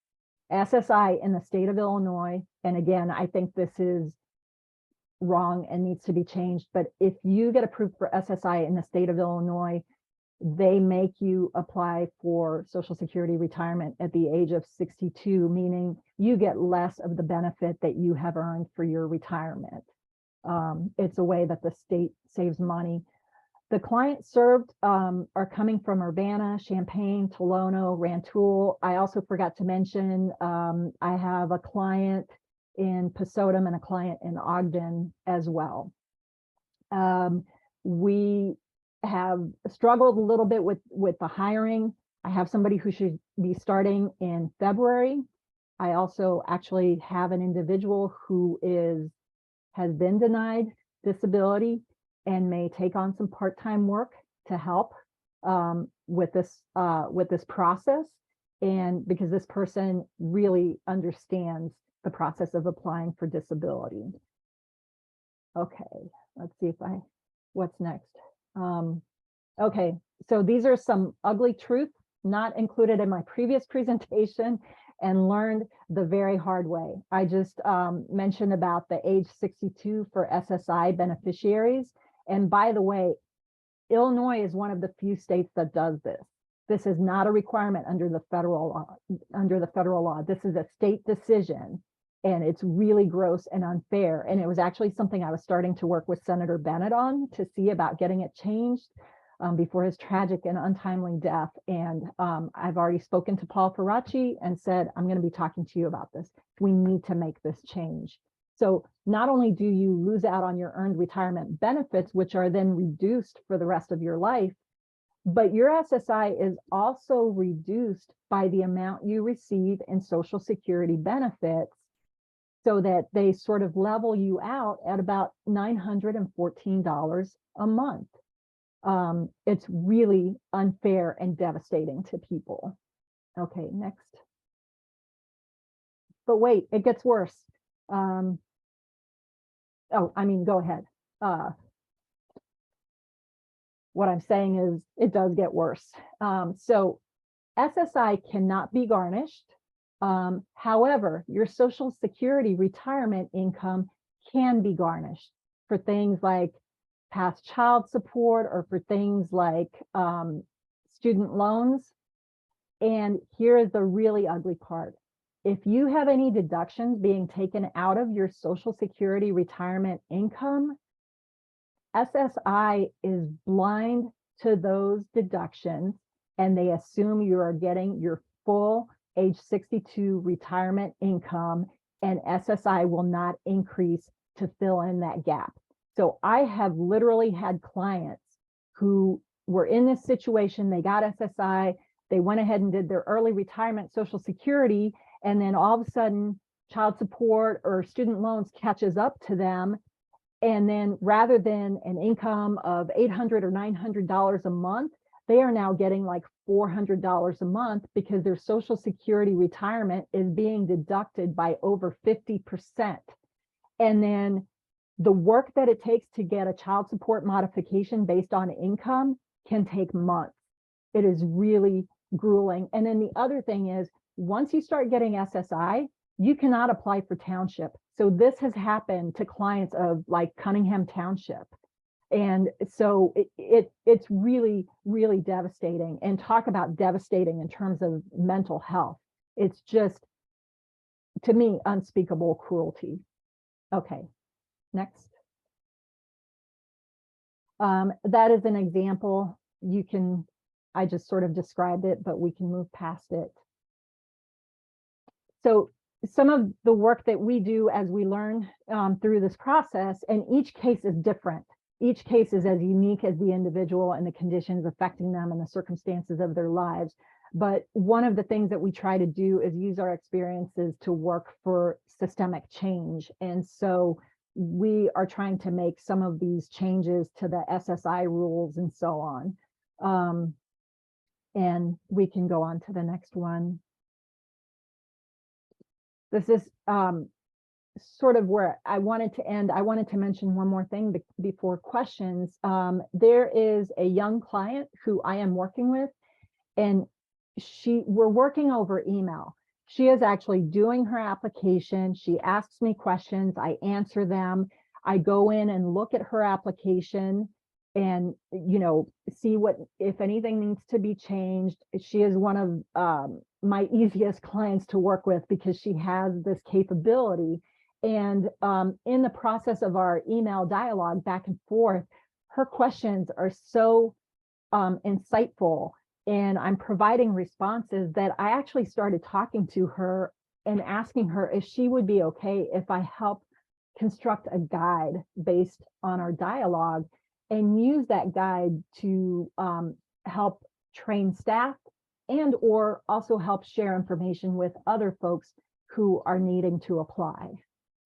SSI in the state of Illinois, and again, I think this is wrong and needs to be changed, but if you get approved for SSI in the state of Illinois, they make you apply for Social Security retirement at the age of 62, meaning you get less of the benefit that you have earned for your retirement. It's a way that the state saves money. The clients served are coming from Urbana, Champaign, Tolono, Rantoul. I also forgot to mention, I have a client in Pasodum and a client in Ogden as well. We have struggled a little bit with the hiring. I have somebody who should be starting in February. I also actually have an individual who has been denied disability and may take on some part-time work to help with this process. And because this person really understands the process of applying for disability. Okay, let's see what's next. Okay, so these are some ugly truths not included in my previous presentation and learned the very hard way. I just mentioned about the age 62 for SSI beneficiaries. And by the way, Illinois is one of the few states that does this. This is not a requirement under the federal law. This is a state decision, and it's really gross and unfair. And it was actually something I was starting to work with Senator Bennett on to see about getting it changed before his tragic and untimely death. And I've already spoken to Paul Faraci and said, I'm going to be talking to you about this. We need to make this change. So not only do you lose out on your earned retirement benefits, which are then reduced for the rest of your life, but your SSI is also reduced by the amount you receive in Social Security benefits, so that they sort of level you out at about $914 a month. It's really unfair and devastating to people. Okay, next. But wait, it gets worse. Go ahead. What I'm saying is it does get worse. So SSI cannot be garnished. However, your Social Security retirement income can be garnished for things like past child support or for things like student loans. And here is the really ugly part. If you have any deductions being taken out of your Social Security retirement income, SSI is blind to those deductions, and they assume you are getting your full age 62 retirement income, and SSI will not increase to fill in that gap. So I have literally had clients who were in this situation. They got SSI, they went ahead and did their early retirement Social Security, and then all of a sudden child support or student loans catches up to them. And then rather than an income of $800 or $900 a month, they are now getting like $400 a month because their Social Security retirement is being deducted by over 50%. And then the work that it takes to get a child support modification based on income can take months. It is really grueling. And then the other thing is, once you start getting SSI, you cannot apply for township. So this has happened to clients of like Cunningham Township. And so it's really, really devastating. And talk about devastating in terms of mental health. It's just, to me, unspeakable cruelty. Okay, next. That is an example. I just sort of described it, but we can move past it. So some of the work that we do as we learn through this process, and each case is different. Each case is as unique as the individual and the conditions affecting them and the circumstances of their lives. But one of the things that we try to do is use our experiences to work for systemic change. And so we are trying to make some of these changes to the SSI rules and so on. And we can go on to the next one. This is sort of where I wanted to end. I wanted to mention one more thing before questions. There is a young client who I am working with, and we're working over email. She is actually doing her application. She asks me questions. I answer them. I go in and look at her application and, see if anything needs to be changed. She is one of my easiest clients to work with because she has this capability. And in the process of our email dialogue back and forth, her questions are so insightful, and I'm providing responses that I actually started talking to her and asking her if she would be okay if I help construct a guide based on our dialogue and use that guide to help train staff and or also help share information with other folks who are needing to apply.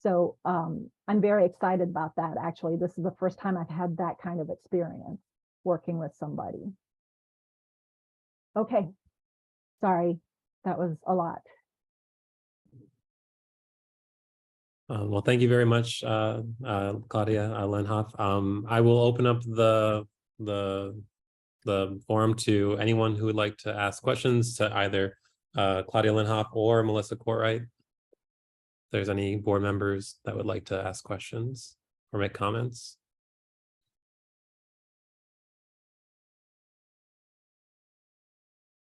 So I'm very excited about that. Actually, this is the first time I've had that kind of experience working with somebody. Okay, sorry, that was a lot. Well, thank you very much, Claudia Lenhoff. I will open up the forum to anyone who would like to ask questions to either Claudia Lenhoff or Melissa Courtwright. If there's any board members that would like to ask questions or make comments.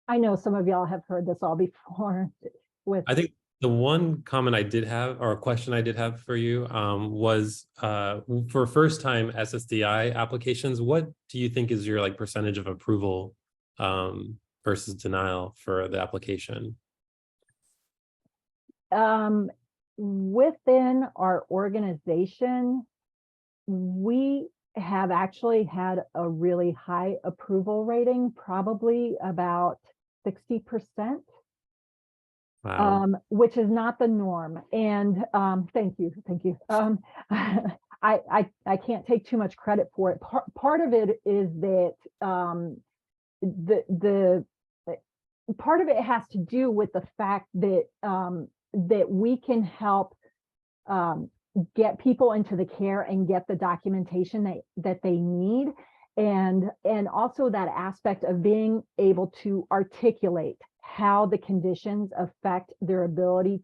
I know some of y'all have heard this all before with. I think the one comment I did have, or a question I did have for you, was for first time SSDI applications, what do you think is your like percentage of approval versus denial for the application? Within our organization, we have actually had a really high approval rating, probably about 60%. Wow. Which is not the norm. And thank you. I can't take too much credit for it. Part of it is that the part of it has to do with the fact that that we can help get people into the care and get the documentation that they need, and also that aspect of being able to articulate how the conditions affect their ability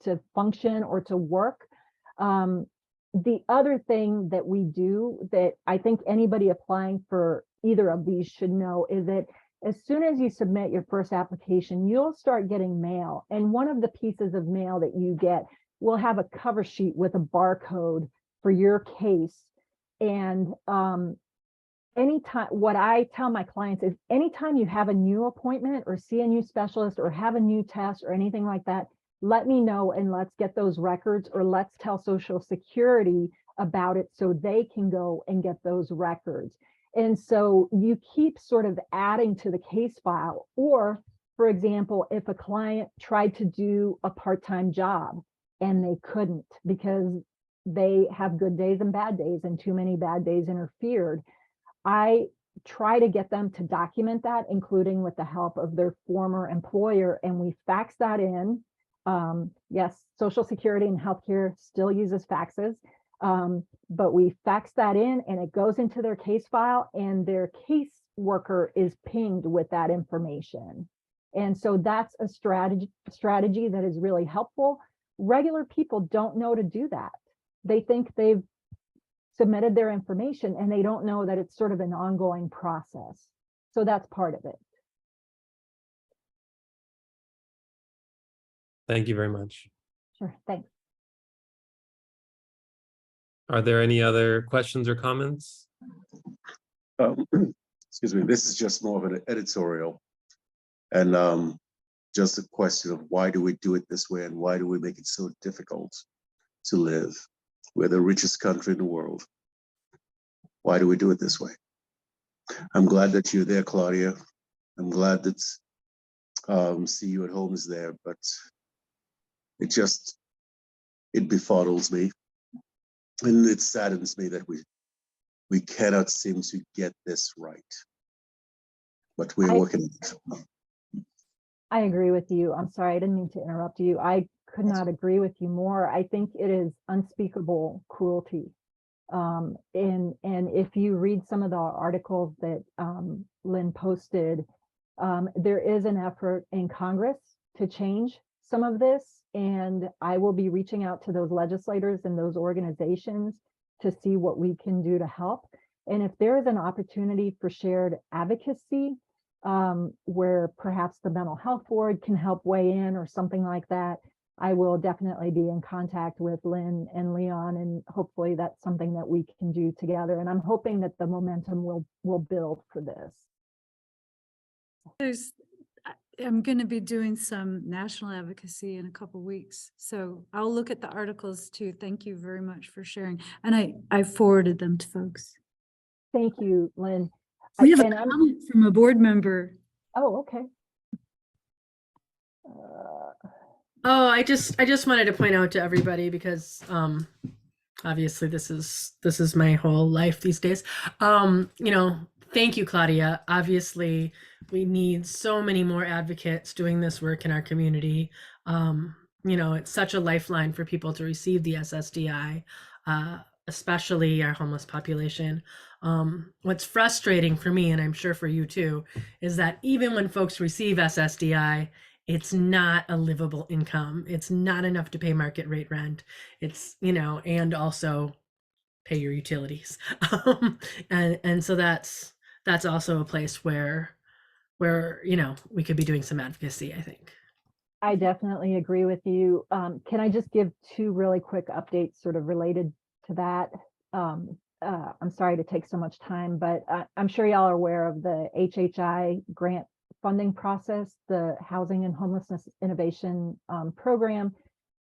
to function or to work. The other thing that we do that I think anybody applying for either of these should know is that as soon as you submit your first application, you'll start getting mail. And one of the pieces of mail that you get will have a cover sheet with a barcode for your case. And anytime, what I tell my clients is anytime you have a new appointment or see a new specialist or have a new test or anything like that, let me know and let's get those records, or let's tell Social Security about it so they can go and get those records. And so you keep sort of adding to the case file. Or, for example, if a client tried to do a part-time job and they couldn't because they have good days and bad days and too many bad days interfered, I try to get them to document that, including with the help of their former employer, and we fax that in. Yes, Social Security and healthcare still uses faxes, but we fax that in and it goes into their case file, and their case worker is pinged with that information. And so that's a strategy that is really helpful. Regular people don't know to do that. They think they've submitted their information and they don't know that it's sort of an ongoing process. So that's part of it. Thank you very much. Sure, thanks. Are there any other questions or comments? Excuse me, this is just more of an editorial. And just a question of why do we do it this way and why do we make it so difficult to live? We're the richest country in the world. Why do we do it this way? I'm glad that you're there, Claudia. I'm glad that See You at Home is there, but it befuddles me. And it saddens me that we cannot seem to get this right. But we're working on it. I agree with you. I'm sorry, I didn't mean to interrupt you. I could not agree with you more. I think it is unspeakable cruelty. And if you read some of the articles that Lynn posted, there is an effort in Congress to change some of this. And I will be reaching out to those legislators and those organizations to see what we can do to help. And if there is an opportunity for shared advocacy, where perhaps the mental health board can help weigh in or something like that, I will definitely be in contact with Lynn and Leon, and hopefully that's something that we can do together. And I'm hoping that the momentum will build for this. I'm going to be doing some national advocacy in a couple weeks, so I'll look at the articles too. Thank you very much for sharing, and I forwarded them to folks. Thank you, Lynn. We have a comment from a board member. Oh, okay. Oh, I just wanted to point out to everybody because obviously this is my whole life these days. You know, thank you, Claudia. Obviously, we need so many more advocates doing this work in our community. You know, it's such a lifeline for people to receive the SSDI, especially our homeless population. What's frustrating for me, and I'm sure for you too, is that even when folks receive SSDI, it's not a livable income. It's not enough to pay market rate rent. It's, you know, and also pay your utilities. And so that's also a place where you know, we could be doing some advocacy, I think. I definitely agree with you. Can I just give two really quick updates sort of related to that? I'm sorry to take so much time, but I'm sure y'all are aware of the HHI grant funding process, the Housing and Homelessness Innovation Program.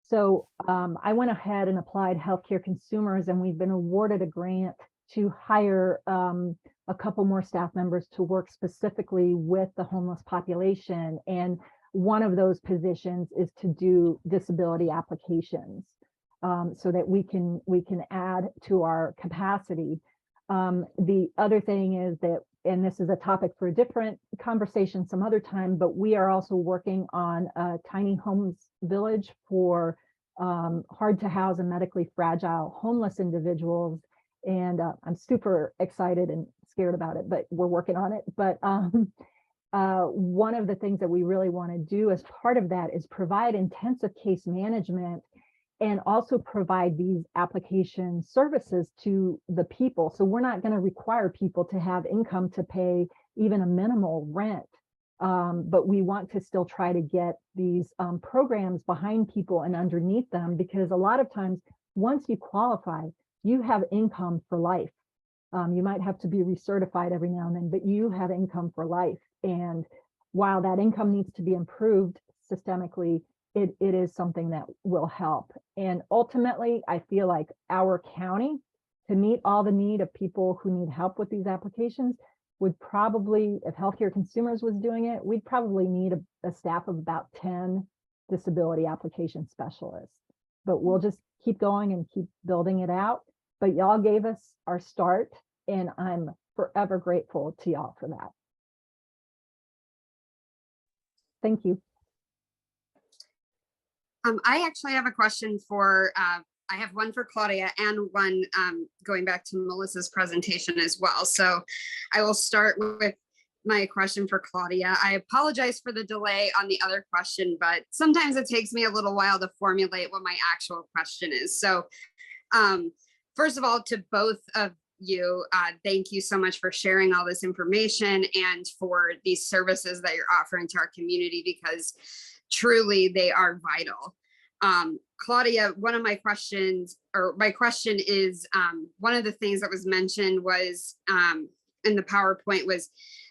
So I went ahead and applied healthcare consumers, and we've been awarded a grant to hire a couple more staff members to work specifically with the homeless population. And one of those positions is to do disability applications so that we can add to our capacity. The other thing is that, and this is a topic for a different conversation some other time, but we are also working on a tiny homes village for hard to house and medically fragile homeless individuals. And I'm super excited and scared about it, but we're working on it. But one of the things that we really want to do as part of that is provide intensive case management and also provide these application services to the people. So we're not going to require people to have income to pay even a minimal rent. But we want to still try to get these programs behind people and underneath them, because a lot of times, once you qualify, you have income for life. You might have to be recertified every now and then, but you have income for life. And while that income needs to be improved systemically, it is something that will help. And ultimately, I feel like our county, to meet all the need of people who need help with these applications, would probably, if healthcare consumers was doing it, we'd probably need a staff of about 10 disability application specialists. But we'll just keep going and keep building it out. But y'all gave us our start, and I'm forever grateful to y'all for that. Thank you. I actually have a question for, I have one for Claudia and one going back to Melissa's presentation as well. So I will start with my question for Claudia. I apologize for the delay on the other question, but sometimes it takes me a little while to formulate what my actual question is. So first of all, to both of you, thank you so much for sharing all this information and for these services that you're offering to our community, because truly they are vital. Claudia, one of my questions, or my question is, one of the things that was mentioned was in the PowerPoint was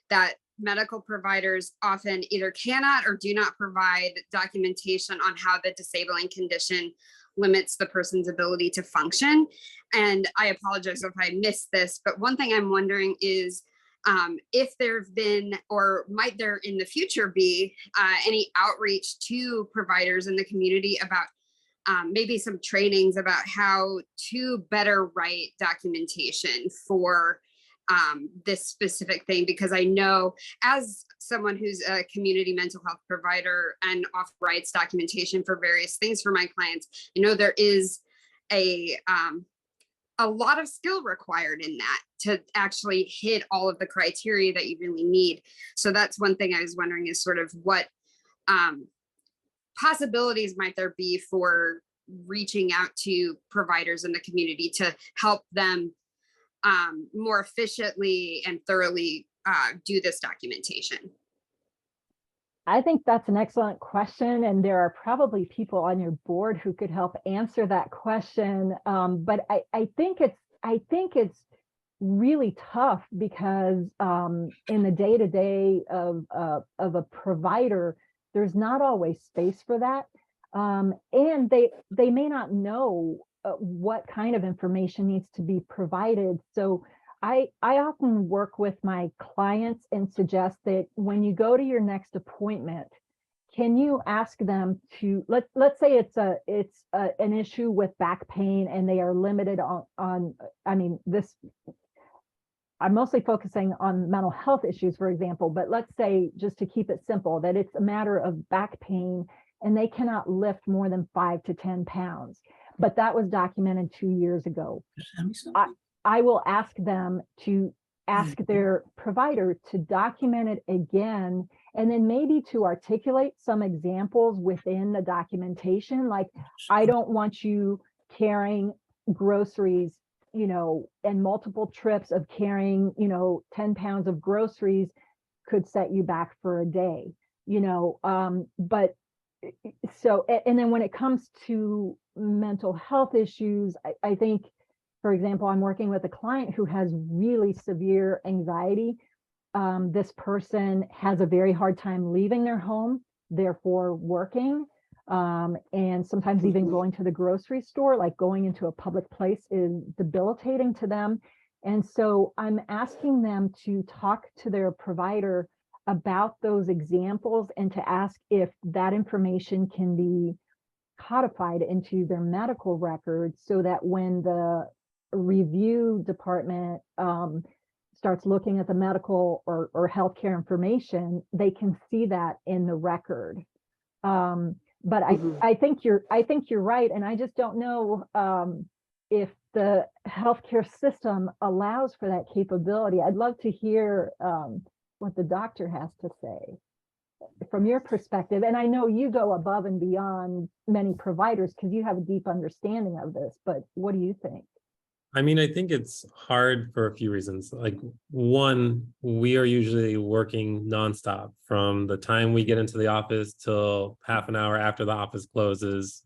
that medical providers often either cannot or do not provide documentation on how the disabling condition limits the person's ability to function. And I apologize if I missed this, but one thing I'm wondering is if there have been, or might there in the future be any outreach to providers in the community about maybe some trainings about how to better write documentation for this specific thing, because I know as someone who's a community mental health provider and often writes documentation for various things for my clients, I know there is a lot of skill required in that to actually hit all of the criteria that you really need. So that's one thing I was wondering is sort of what possibilities might there be for reaching out to providers in the community to help them more efficiently and thoroughly do this documentation? I think that's an excellent question, and there are probably people on your board who could help answer that question. But I think it's really tough because in the day-to-day of a provider, there's not always space for that, and they may not know what kind of information needs to be provided. So I often work with my clients and suggest that when you go to your next appointment, can you ask them to, let's say it's an issue with back pain and they are limited on, I mean, this, I'm mostly focusing on mental health issues, for example, but let's say, just to keep it simple, that it's a matter of back pain and they cannot lift more than 5 to 10 pounds. But that was documented 2 years ago. I will ask them to ask their provider to document it again, and then maybe to articulate some examples within the documentation. Like, I don't want you carrying groceries, and multiple trips of carrying, 10 pounds of groceries could set you back for a day, but so, and then when it comes to mental health issues, I think, for example, I'm working with a client who has really severe anxiety. This person has a very hard time leaving their home, therefore working, and sometimes even going to the grocery store, like going into a public place, is debilitating to them. And so I'm asking them to talk to their provider about those examples and to ask if that information can be codified into their medical records, so that when the review department starts looking at the medical or healthcare information, they can see that in the record. But I think you're right, and I just don't know if the healthcare system allows for that capability. I'd love to hear what the doctor has to say from your perspective. And I know you go above and beyond many providers because you have a deep understanding of this, but what do you think? I mean, I think it's hard for a few reasons. Like, one, we are usually working nonstop from the time we get into the office till half an hour after the office closes,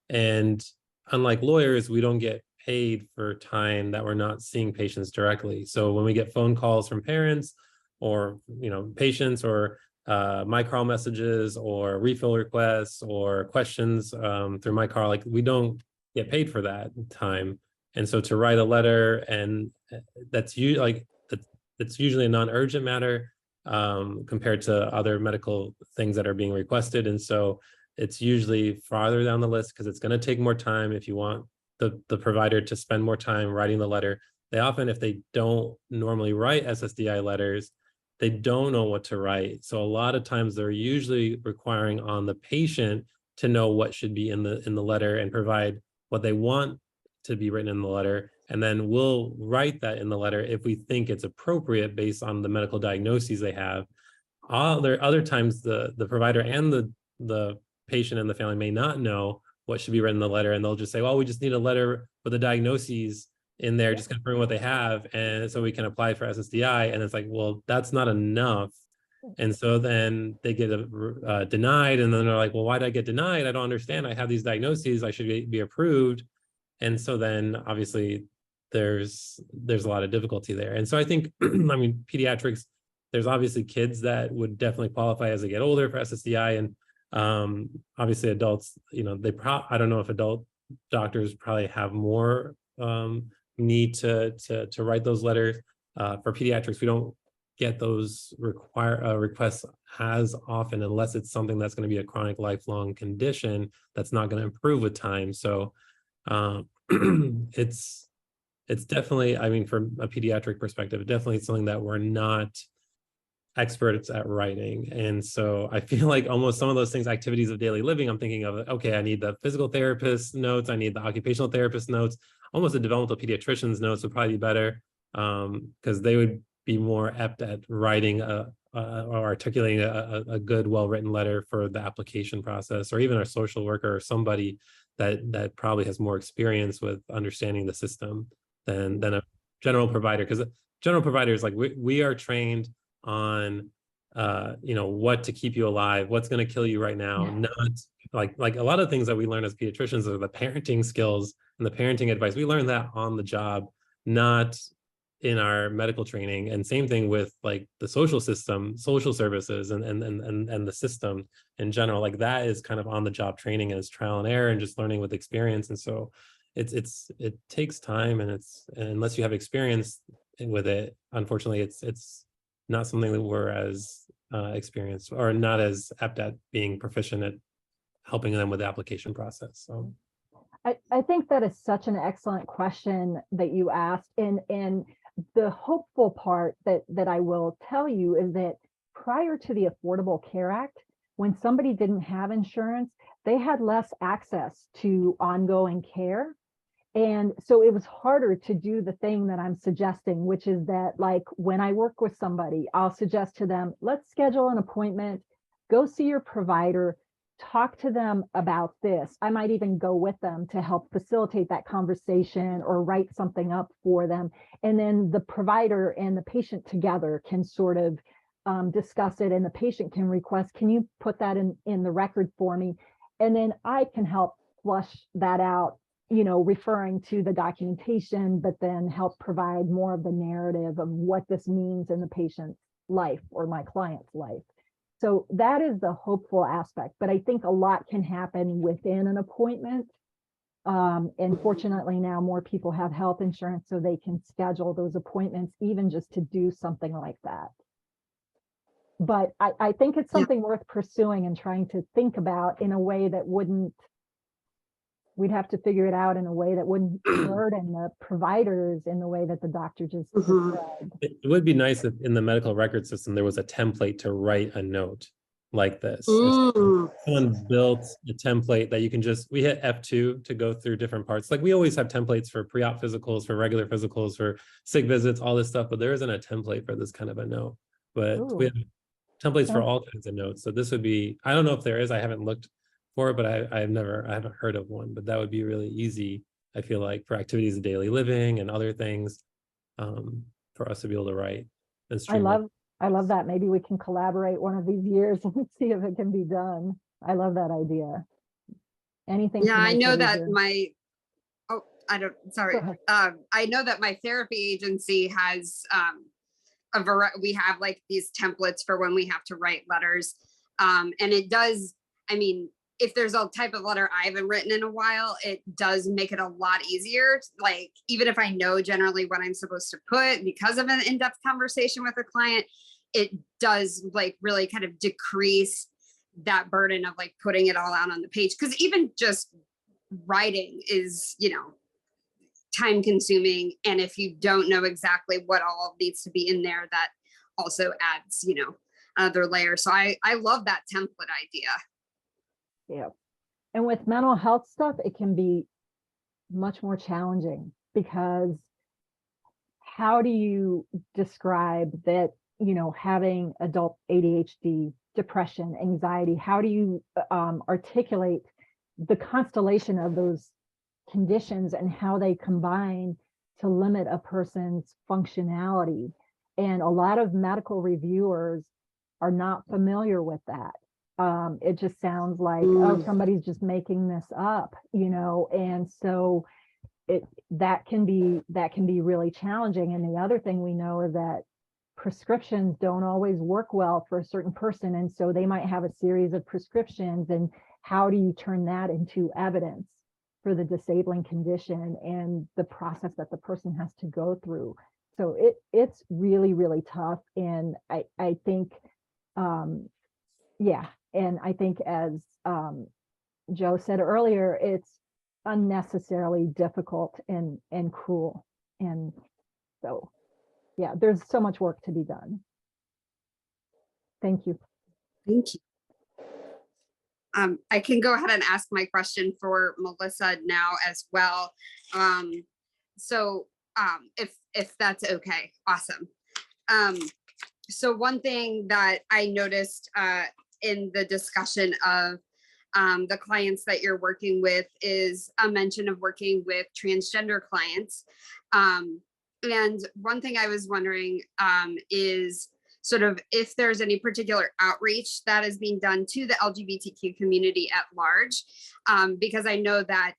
and unlike lawyers, we don't get paid for time that we're not seeing patients directly. So when we get phone calls from parents or, patients, or my call messages or refill requests or questions through my car, like, we don't get paid for that time. And so to write a letter, and that's usually a non-urgent matter compared to other medical things that are being requested. And so it's usually farther down the list because it's going to take more time. If you want the provider to spend more time writing the letter, they often, if they don't normally write SSDI letters, they don't know what to write. So a lot of times they're usually requiring on the patient to know what should be in the letter and provide what they want to be written in the letter, and then we'll write that in the letter if we think it's appropriate based on the medical diagnoses they have. Other times the provider and the patient and the family may not know what should be written in the letter, and they'll just say, well, we just need a letter with the diagnoses in there, just confirming what they have, and so we can apply for SSDI. And it's like, well, that's not enough. And so then they get denied, and then they're like, well, why did I get denied? I don't understand. I have these diagnoses. I should be approved. And so then obviously there's a lot of difficulty there. And so I think, I mean, pediatrics, there's obviously kids that would definitely qualify as they get older for SSDI. And obviously adults, I don't know if adult doctors probably have more need to write those letters. For pediatrics, we don't get those requests as often, unless it's something that's going to be a chronic lifelong condition that's not going to improve with time. So it's definitely, I mean, from a pediatric perspective, definitely something that we're not experts at writing. And so I feel like almost some of those things, activities of daily living, I'm thinking of, okay, I need the physical therapist notes, I need the occupational therapist notes, almost the developmental pediatrician's notes would probably be better, because they would be more apt at writing or articulating a good, well-written letter for the application process, or even a social worker or somebody that probably has more experience with understanding the system than a general provider. Because general providers, like, we are trained on what to keep you alive, what's going to kill you right now. Not like a lot of things that we learn as pediatricians are the parenting skills and the parenting advice. We learn that on the job, not in our medical training. And same thing with like the social system, social services, and the system in general. Like, that is kind of on the job training, and it's trial and error and just learning with experience. And so it takes time, and unless you have experience with it, unfortunately, it's not something that we're as experienced or not as apt at being proficient at helping them with the application process. So I think that is such an excellent question that you asked. And the hopeful part that I will tell you is that prior to the Affordable Care Act, when somebody didn't have insurance, they had less access to ongoing care. And so it was harder to do the thing that I'm suggesting, which is that, like, when I work with somebody, I'll suggest to them, let's schedule an appointment, go see your provider, talk to them about this. I might even go with them to help facilitate that conversation or write something up for them. And then the provider and the patient together can sort of discuss it, and the patient can request, can you put that in the record for me? And then I can help flush that out, you know, referring to the documentation, but then help provide more of the narrative of what this means in the patient's life or my client's life. So that is the hopeful aspect, but I think a lot can happen within an appointment. And fortunately now more people have health insurance, so they can schedule those appointments even just to do something like that. But I think it's something worth pursuing and trying to think about in a way that wouldn't, we'd have to figure it out in a way that wouldn't burden the providers in the way that the doctor just described. it would be nice if in the medical record system there was a template to write a note like this. If someone built a template that you can just, we hit F2 to go through different parts. Like we always have templates for pre-op physicals, for regular physicals, for sick visits, all this stuff, but there isn't a template for this kind of a note. But we have templates for all kinds of notes. So this would be, I don't know if there is, I haven't looked for it, but I haven't heard of one, but that would be really easy, I feel like, for activities of daily living and other things, for us to be able to write and streamline. I love that. Maybe we can collaborate one of these years and see if it can be done. I love that idea. Anything. Yeah, I know that I know that my therapy agency has we have like these templates for when we have to write letters. And it does, I mean, if there's a type of letter I haven't written in a while, it does make it a lot easier. Like, even if I know generally what I'm supposed to put because of an in-depth conversation with a client, it does like really kind of decrease that burden of like putting it all out on the page. Because even just writing is, you know, time consuming. And if you don't know exactly what all needs to be in there, that also adds, you know, another layer. So I love that template idea. Yeah. And with mental health stuff, it can be much more challenging, because how do you describe that, you know, having adult ADHD, depression, anxiety, how do you articulate the constellation of those conditions and how they combine to limit a person's functionality? And a lot of medical reviewers are not familiar with that. It just sounds like, oh, somebody's just making this up, you know, and so that can be really challenging. And the other thing we know is that prescriptions don't always work well for a certain person, and so they might have a series of prescriptions, and how do you turn that into evidence for the disabling condition and the process that the person has to go through? So it's really, really tough. And I think and I think, as Joe said earlier, it's unnecessarily difficult and cruel. And so, yeah, there's so much work to be done. Thank you. Thank you. I can go ahead and ask my question for Melissa now as well. If that's okay, awesome. So one thing that I noticed in the discussion of the clients that you're working with is a mention of working with transgender clients. And one thing I was wondering is sort of if there's any particular outreach that is being done to the LGBTQ community at large, because I know that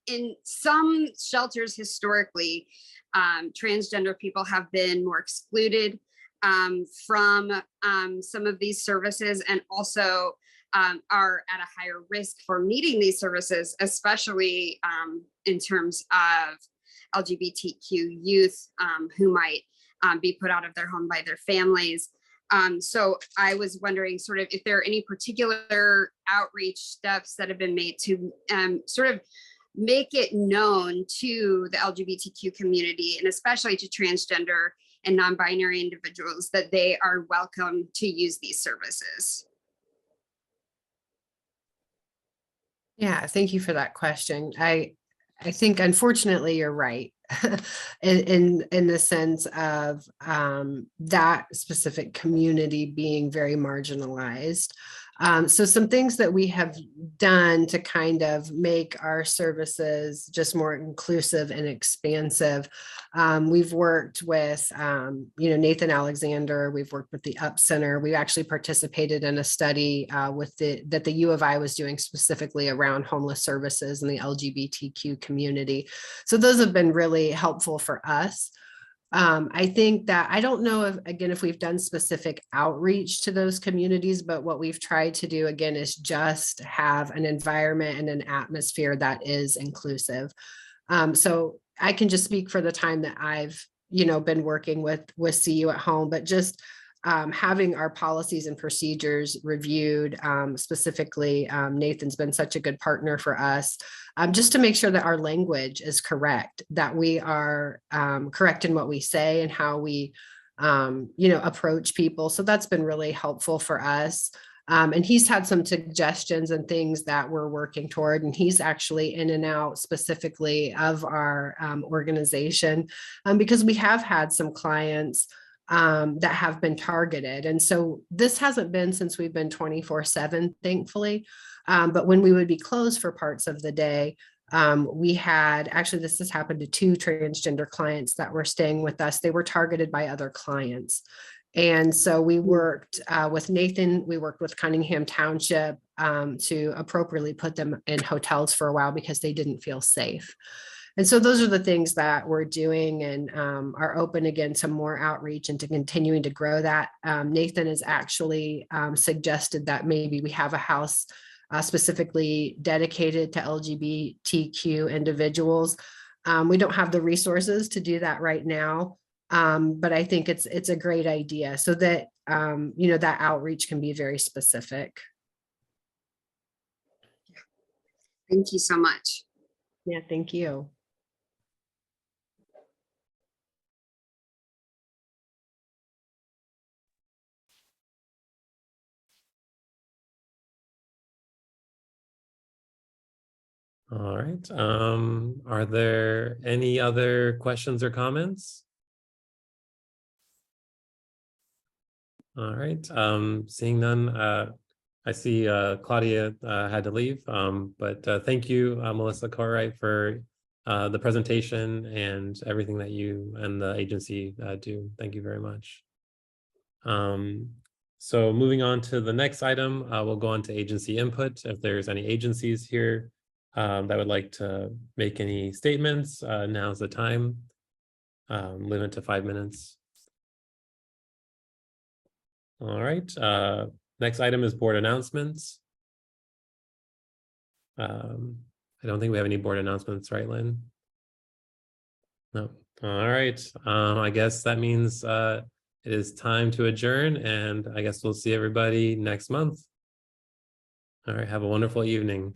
in some shelters historically, transgender people have been more excluded from some of these services, and also are at a higher risk for needing these services, especially in terms of LGBTQ youth who might be put out of their home by their families. So I was wondering sort of if there are any particular outreach steps that have been made to sort of make it known to the LGBTQ community, and especially to transgender and non-binary individuals, that they are welcome to use these services. Yeah, thank you for that question. I think unfortunately you're right in the sense of that specific community being very marginalized. So some things that we have done to kind of make our services just more inclusive and expansive. We've worked with, Nathan Alexander. We've worked with the Up Center. We actually participated in a study that the U of I was doing specifically around homeless services and the LGBTQ community. So those have been really helpful for us. I think that I don't know if we've done specific outreach to those communities, but what we've tried to do again is just have an environment and an atmosphere that is inclusive. So I can just speak for the time that I've been working with CU at Home, but just having our policies and procedures reviewed, specifically, Nathan's been such a good partner for us, just to make sure that our language is correct, that we are correct in what we say and how we, approach people. So that's been really helpful for us. And he's had some suggestions and things that we're working toward, and he's actually in and out specifically of our organization, because we have had some clients that have been targeted. And so this hasn't been since we've been 24/7, thankfully. But when we would be closed for parts of the day, we had, actually, this has happened to 2 transgender clients that were staying with us. They were targeted by other clients. And so we worked with Nathan, we worked with Cunningham Township to appropriately put them in hotels for a while because they didn't feel safe. And so those are the things that we're doing, and are open again to more outreach and to continuing to grow that. Nathan has actually suggested that maybe we have a house specifically dedicated to LGBTQ individuals. We don't have the resources to do that right now, but I think it's a great idea so that, that outreach can be very specific. Thank you so much. Yeah, thank you. All right. Are there any other questions or comments? All right. Seeing none, I see Claudia had to leave, but thank you, Melissa Cartwright, for the presentation and everything that you and the agency do. Thank you very much. So moving on to the next item, we'll go on to agency input. If there's any agencies here that would like to make any statements, now's the time. Limit to 5 minutes. All right, next item is board announcements. I don't think we have any board announcements, right, Lynn? No. All right, I guess that means it is time to adjourn, and I guess we'll see everybody next month. All right, have a wonderful evening.